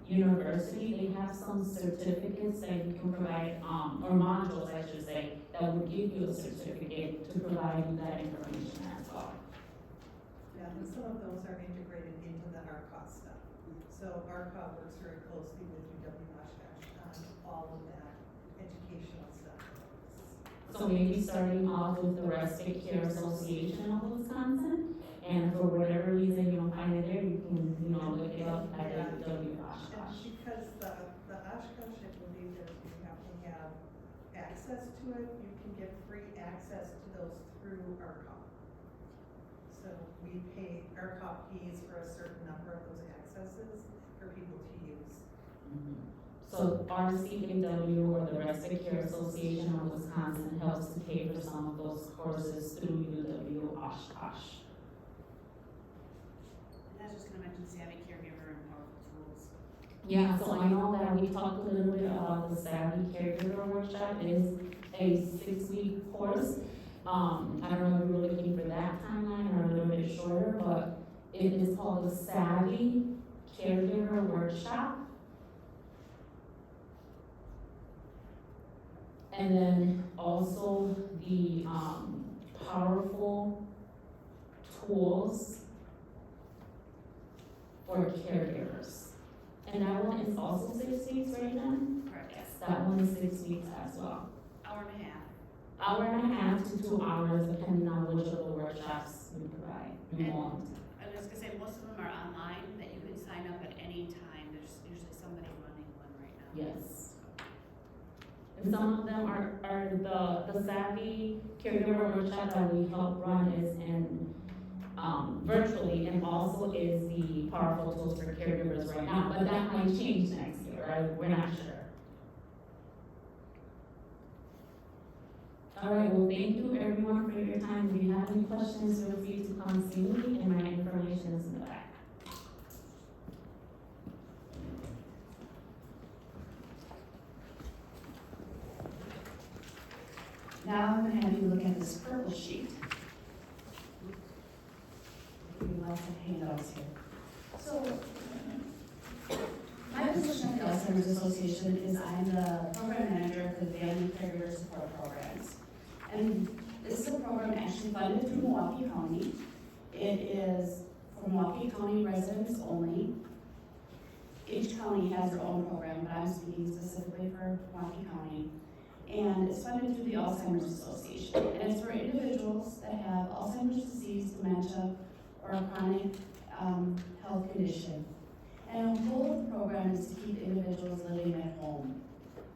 University. They have some certificates that you can provide, or modules, I should say, that would give you a certificate to provide you that information as well. Yeah, and some of those are integrated into the ARCA stuff. So ARCA works very closely with UW Oshkosh on all of that educational stuff. So maybe starting off with the Respite Care Association of Wisconsin, and for whatever reason you don't find it there, you can, look it up at UW Oshkosh. And because the Oshkosh, I believe that you have to have access to it, you can get free access to those through ARCA. So we pay, ARCA pays for a certain number of those accesses for people to use. So RCAW, or the Respite Care Association of Wisconsin, helps to pay for some of those courses through UW Oshkosh. And I was just gonna mention Savvy Caregiver and Powerful Tools. Yeah, so I know that we talked a little bit about the Savvy Caregiver Workshop. It is a 6-week course. I don't know if you were looking for that timeline or a little bit shorter, but it is called the Savvy Caregiver Workshop. And then also the Powerful Tools for Caregivers. And that one is also 6 weeks, right now? Correct, yes. That one is 6 weeks as well. Hour and a half. Hour and a half to 2 hours, depending on which of the workshops we provide. You And- want. I was gonna say, most of them are online, that you can sign up at any time. There's usually somebody running one right now. Yes. And some of them are the Savvy Caregiver Workshop that we help run is in, virtually, and also is the Powerful Tools for Caregivers right now, but that might change next year, right? We're not sure. All right, well, thank you everyone for your time. If you have any questions, feel free to come see me, and my information is in the back. Now I'm gonna have you look at this purple sheet. We have lots of handouts here. So, my position at the Alzheimer's Association is I'm the program manager for the Family Caregiver Support Programs. And this is a program actually funded through Milwaukee County. It is for Milwaukee County residents only. Each county has their own program, but I'm speaking specifically for Milwaukee County. And it's funded through the Alzheimer's Association. And it's for individuals that have Alzheimer's disease, dementia, or a chronic health condition. And the goal of the program is to keep individuals living at home.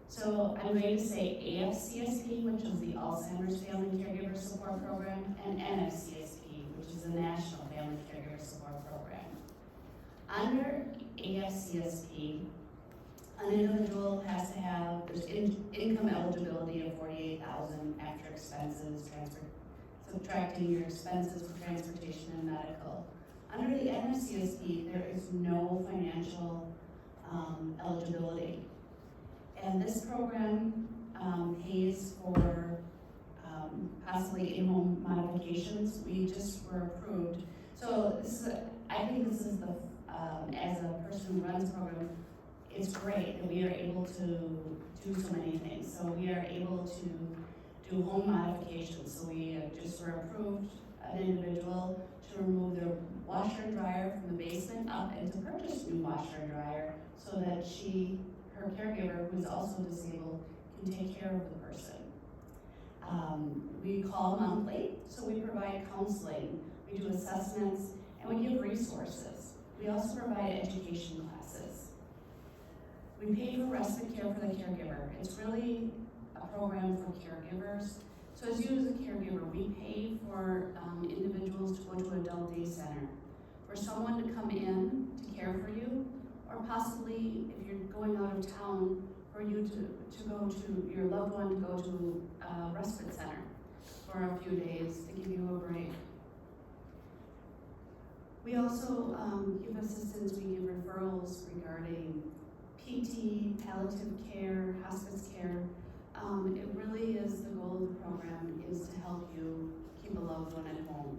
So I'm going to say AFCSP, which is the Alzheimer's Family Caregiver Support Program, and NFCSP, which is the National Family Caregiver Support Program. Under AFCSP, an individual has to have, there's income eligibility of $48,000 after expenses, subtracting your expenses for transportation and medical. Under the NFCSP, there is no financial eligibility. And this program pays for possibly in-home modifications. We just were approved. So this is, I think this is the, as a person who runs the program, it's great that we are able to do so many things. So we are able to do home modifications. So we just were approved an individual to remove their washer and dryer from the basement up and to purchase new washer and dryer so that her caregiver, who is also disabled, can take care of the person. We call monthly, so we provide counseling, we do assessments, and we give resources. We also provide education classes. We pay for respite care for the caregiver. It's really a program for caregivers. So as you as a caregiver, we pay for individuals to go to adult day center, for someone to come in to care for you, or possibly if you're going out of town, for you to go to, your loved one to go to a respite center for a few days to give you a break. We also give assistance, we give referrals regarding PT, palliative care, hospice care. It really is, the goal of the program is to help you keep a loved one at home.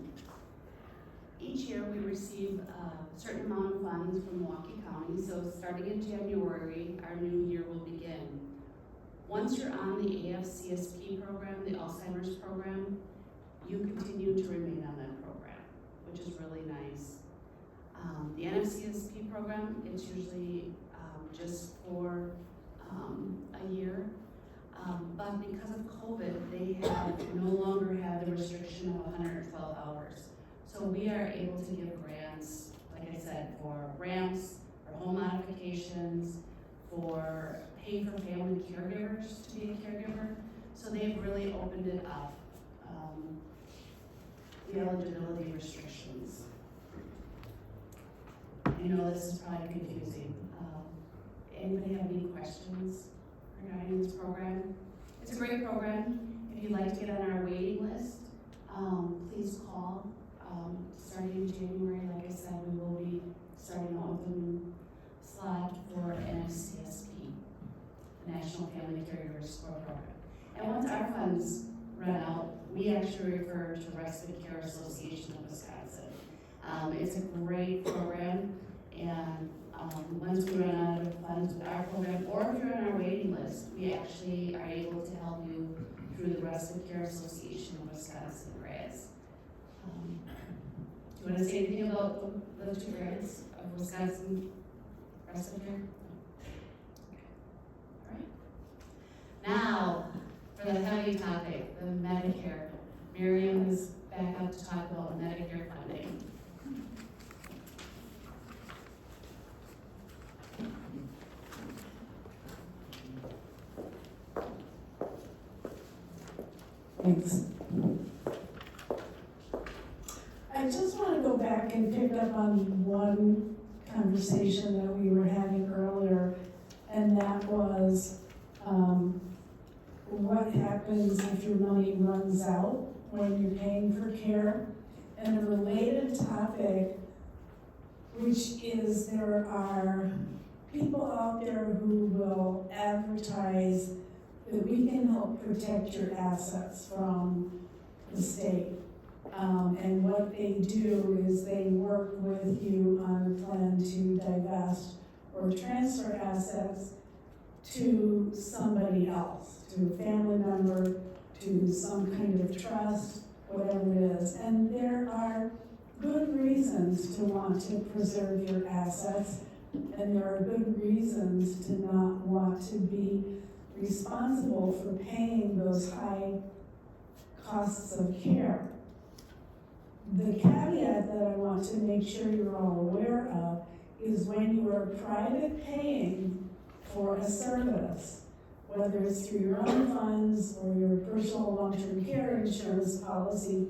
Each year we receive a certain amount of funds from Milwaukee County, so starting in January, our new year will begin. Once you're on the AFCSP program, the Alzheimer's program, you continue to remain on that program, which is really nice. The NFCSP program, it's usually just for a year, but because of COVID, they no longer have the restriction of 112 hours. So we are able to give grants, like I said, for ramps, for home modifications, for pay for family caregivers to be a caregiver. So they've really opened it up, the eligibility restrictions. I know this is probably confusing. Anybody have any questions regarding this program? It's a great program. If you'd like to get on our waiting list, please call. Starting in January, like I said, we will be starting an open slot for NFCSP, the National Family Caregiver Support Program. And once our funds run out, we actually refer to Respite Care Association of Wisconsin. It's a great program, and once we run out of funds with our program, or if you're on our waiting list, we actually are able to help you through the Respite Care Association of Wisconsin grants. Do you want to say anything about those two grants of Wisconsin Respite Care? Okay. All right. Now, for the heavy topic, the Medicare. Miriam is back up to talk about Medicare funding. Thanks. I just want to go back and pick up on one conversation that we were having earlier, and that was what happens if your money runs out when you're paying for care. And a related topic, which is there are people out there who will advertise that we can help protect your assets from the state. And what they do is they work with you on a plan to divest or transfer assets to somebody else, to a family member, to some kind of trust, whatever it is. And there are good reasons to want to preserve your assets, and there are good reasons to not want to be responsible for paying those high costs of care. The caveat that I want to make sure you're all aware of is when you are private paying for a service, whether it's through your own funds or your personal long-term care insurance policy,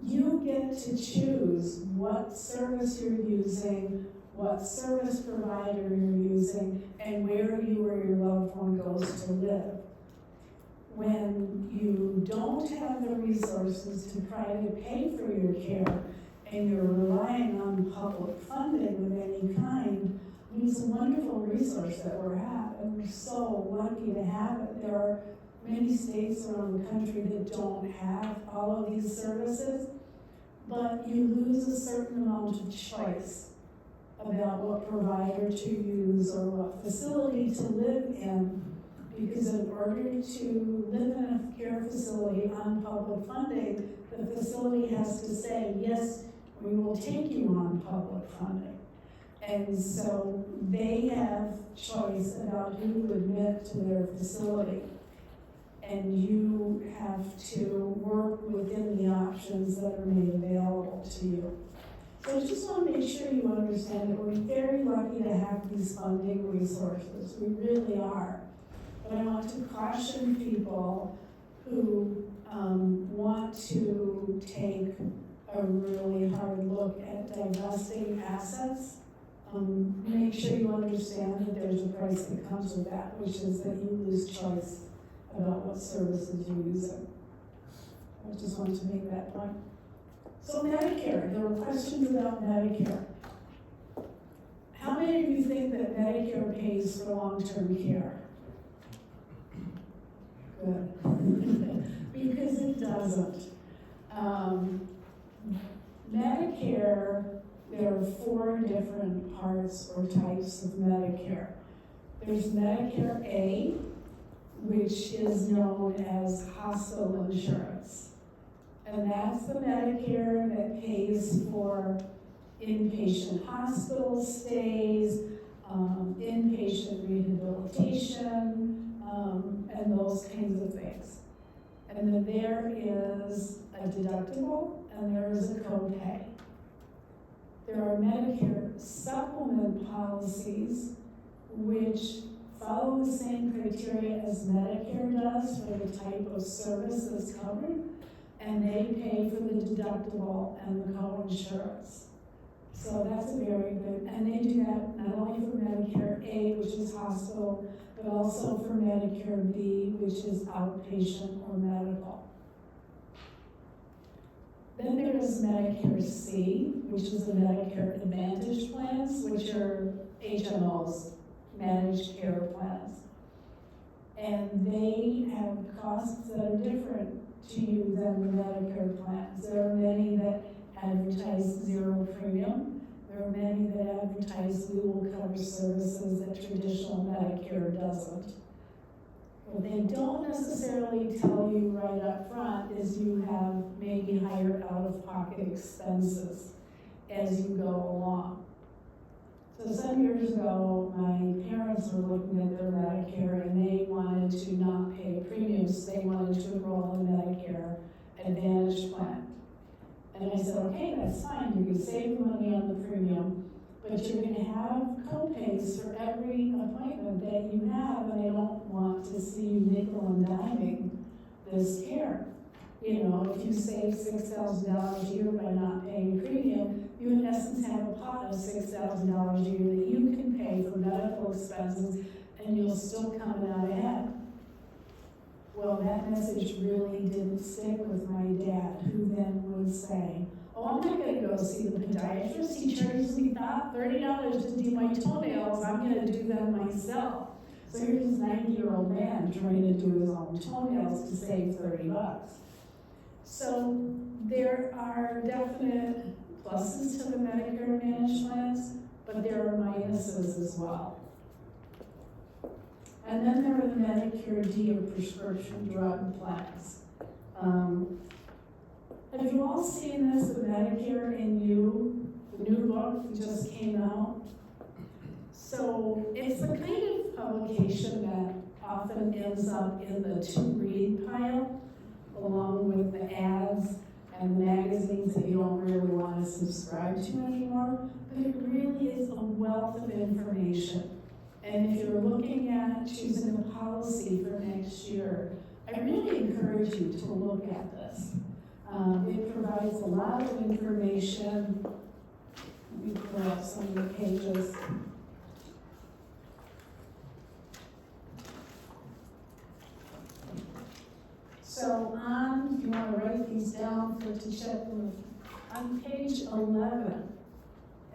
you get to choose what service you're using, what service provider you're using, and where you or your loved one goes to live. When you don't have the resources to private pay for your care, and you're relying on public funding of any kind, I mean, it's a wonderful resource that we're at, and we're so lucky to have it. There are many states around the country that don't have all of these services, but you lose a certain amount of choice about what provider to use or what facility to live in, because in order to live in a care facility on public funding, the facility has to say, yes, we will take you on public funding. And so they have choice about who to admit to their facility. And you have to work within the options that are made available to you. So I just want to make sure you understand that we're very lucky to have these funding resources. We really are. But I want to caution people who want to take a really hard look at divesting assets. Make sure you understand that there's a price that comes with that, which is that you lose choice about what services you're using. I just wanted to make that point. So Medicare, there were questions about Medicare. How many of you think that Medicare pays for long-term care? Good. Because it doesn't. Medicare, there are 4 different parts or types of Medicare. There's Medicare A, which is known as hospital insurance. And that's the Medicare that pays for inpatient hospital stays, inpatient rehabilitation, and those kinds of things. And then there is a deductible and there is a copay. There are Medicare supplement policies which follow the same criteria as Medicare does for the type of service that's covered, and they pay for the deductible and the co-insurance. So that's a very good, and they do that not only for Medicare A, which is hospital, but also for Medicare B, which is outpatient or medical. Then there is Medicare C, which is the Medicare Advantage plans, which are HMOs, managed care plans. And they have costs that are different to you than the Medicare plans. There are many that advertise zero premium. There are many that advertise we will cover services that traditional Medicare doesn't. What they don't necessarily tell you right up front is you have maybe higher out-of-pocket expenses as you go along. So some years ago, my parents were looking at their Medicare and they wanted to not pay premiums. They wanted to enroll in Medicare Advantage plan. And I said, okay, that's fine. You can save money on the premium, but you're going to have co-pays for every appointment that you have, and I don't want to see you nickel and diming this care. You know, if you save $6,000 a year by not paying premium, you in essence have a pot of $6,000 a year that you can pay for medical expenses, and you'll still come out ahead. Well, that message really didn't stick with my dad, who then would say, oh, I'm not going to go see the podiatrist. He charges me $30 to do my toenails. I'm going to do them myself. So here's this 90-year-old man trying to do his own toenails to save $30. So there are definite pluses to the Medicare Advantage plans, but there are minuses as well. And then there are the Medicare D or prescription drug plans. Have you all seen this, the Medicare in You, the new book that just came out? So it's the kind of publication that often ends up in the to-read pile, along with the ads and the magazines that you don't really want to subscribe to anymore. But it really is a wealth of information. And if you're looking at choosing a policy for next year, I really encourage you to look at this. It provides a lot of information. Let me pull up some of the pages. So you want to write these down to check with on page 11,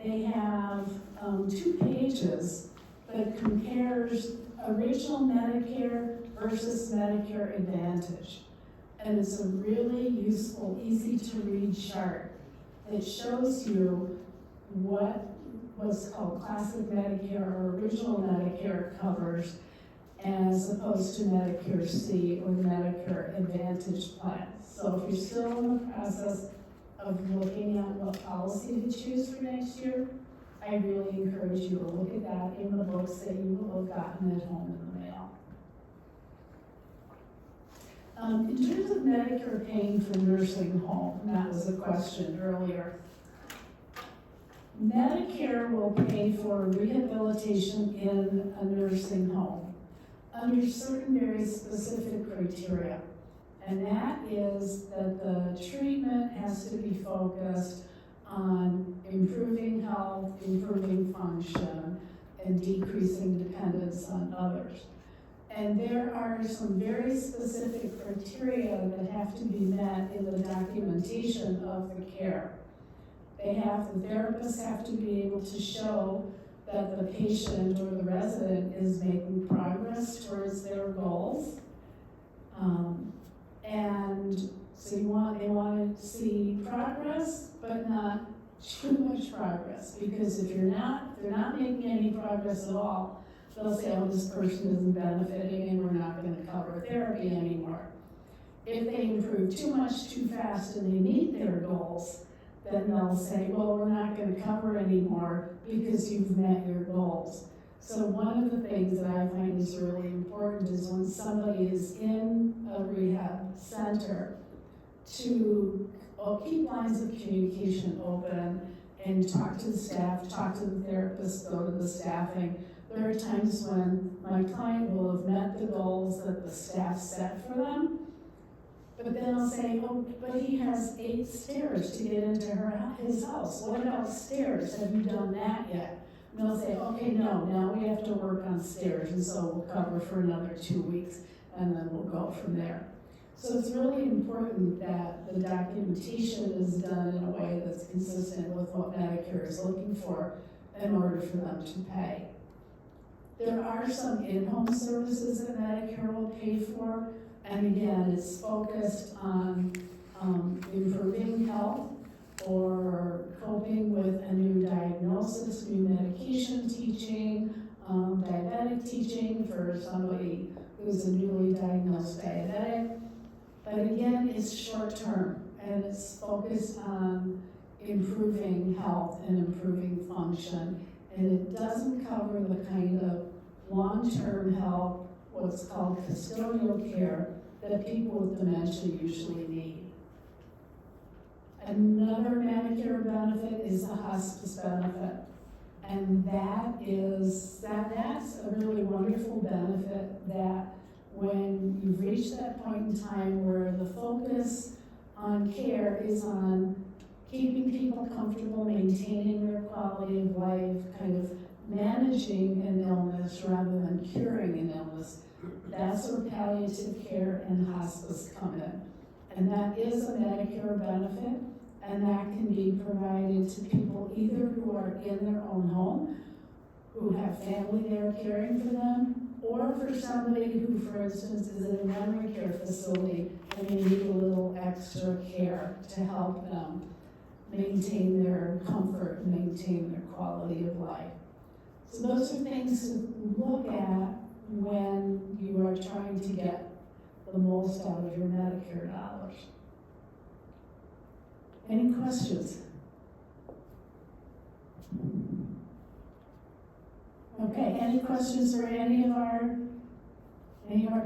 they have 2 pages that compares original Medicare versus Medicare Advantage. And it's a really useful, easy to read chart that shows you what what's called classic Medicare or original Medicare covers as opposed to Medicare C or Medicare Advantage plans. So if you're still in the process of looking at what policy to choose for next year, I really encourage you to look at that in the books that you will have gotten at home in the mail. In terms of Medicare paying for nursing home, that was a question earlier. Medicare will pay for rehabilitation in a nursing home under certain very specific criteria. And that is that the treatment has to be focused on improving health, improving function, and decreasing dependence on others. And there are some very specific criteria that have to be met in the documentation of the care. The therapists have to be able to show that the patient or the resident is making progress towards their goals. And so they want to see progress, but not too much progress. Because if they're not making any progress at all, they'll say, oh, this person isn't benefiting and we're not going to cover therapy anymore. If they improve too much too fast and they meet their goals, then they'll say, well, we're not going to cover anymore because you've met your goals. So one of the things that I find is really important is when somebody is in a rehab center to keep lines of communication open and talk to the staff, talk to the therapist, go to the staffing. There are times when my client will have met the goals that the staff set for them, but then I'll say, oh, but he has 8 stairs to get into his house. What about stairs? Have you done that yet? And they'll say, okay, no, now we have to work on stairs, and so we'll cover for another 2 weeks, and then we'll go from there. So it's really important that the documentation is done in a way that's consistent with what Medicare is looking for in order for them to pay. There are some in-home services that Medicare will pay for, and again, it's focused on improving health or coping with a new diagnosis, new medication teaching, diabetic teaching for somebody who's a newly diagnosed diabetic. But again, it's short-term, and it's focused on improving health and improving function, and it doesn't cover the kind of long-term help, what's called custodial care, that people with dementia usually need. Another Medicare benefit is the hospice benefit. And that's a really wonderful benefit that when you've reached that point in time where the focus on care is on keeping people comfortable, maintaining their quality of life, kind of managing an illness rather than curing an illness, that's where palliative care and hospice come in. And that is a Medicare benefit, and that can be provided to people either who are in their own home, who have family there caring for them, or for somebody who, for instance, is in a memory care facility and they need a little extra care to help them maintain their comfort, maintain their quality of life. So those are things to look at when you are trying to get the most out of your Medicare dollars. Any questions? Okay, any questions for any of our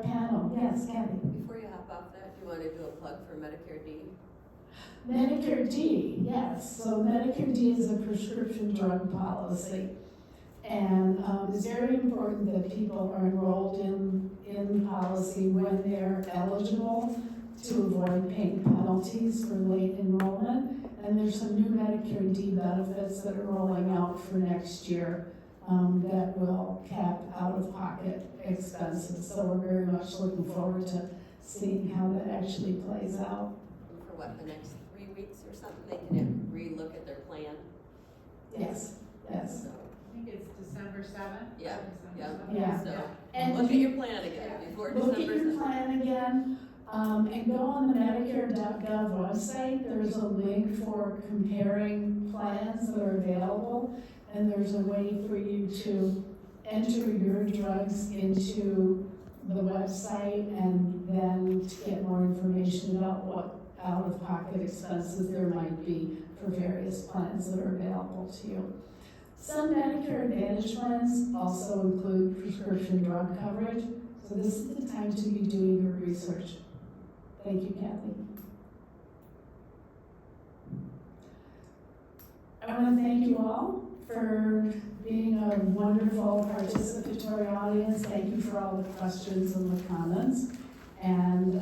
panel? Yes, Kathy. Before you hop off that, do you want to do a plug for Medicare D? Medicare D, yes. So Medicare D is a prescription drug policy. And it's very important that people are enrolled in the policy when they're eligible to avoid paying penalties for late enrollment. And there's some new Medicare D benefits that are rolling out for next year that will cap out-of-pocket expenses. So we're very much looking forward to seeing how that actually plays out. For what, the next 3 weeks or something, they can re-look at their plan, Yes, yes. so, I think it's December 7th. Yeah, yeah. Yeah. so, And look at your plan again before look at December your 7th. plan again, and go on the Medicare.gov website. There's a link for comparing plans that are available, and there's a way for you to enter your drugs into the website and then to get more information about what out-of-pocket expenses there might be for various plans that are available to you. Some Medicare Advantage plans also include prescription drug coverage, so this is the time to be doing your research. Thank you, Kathy. I want to thank you all for being a wonderful participatory audience. Thank you for all the questions and the comments. And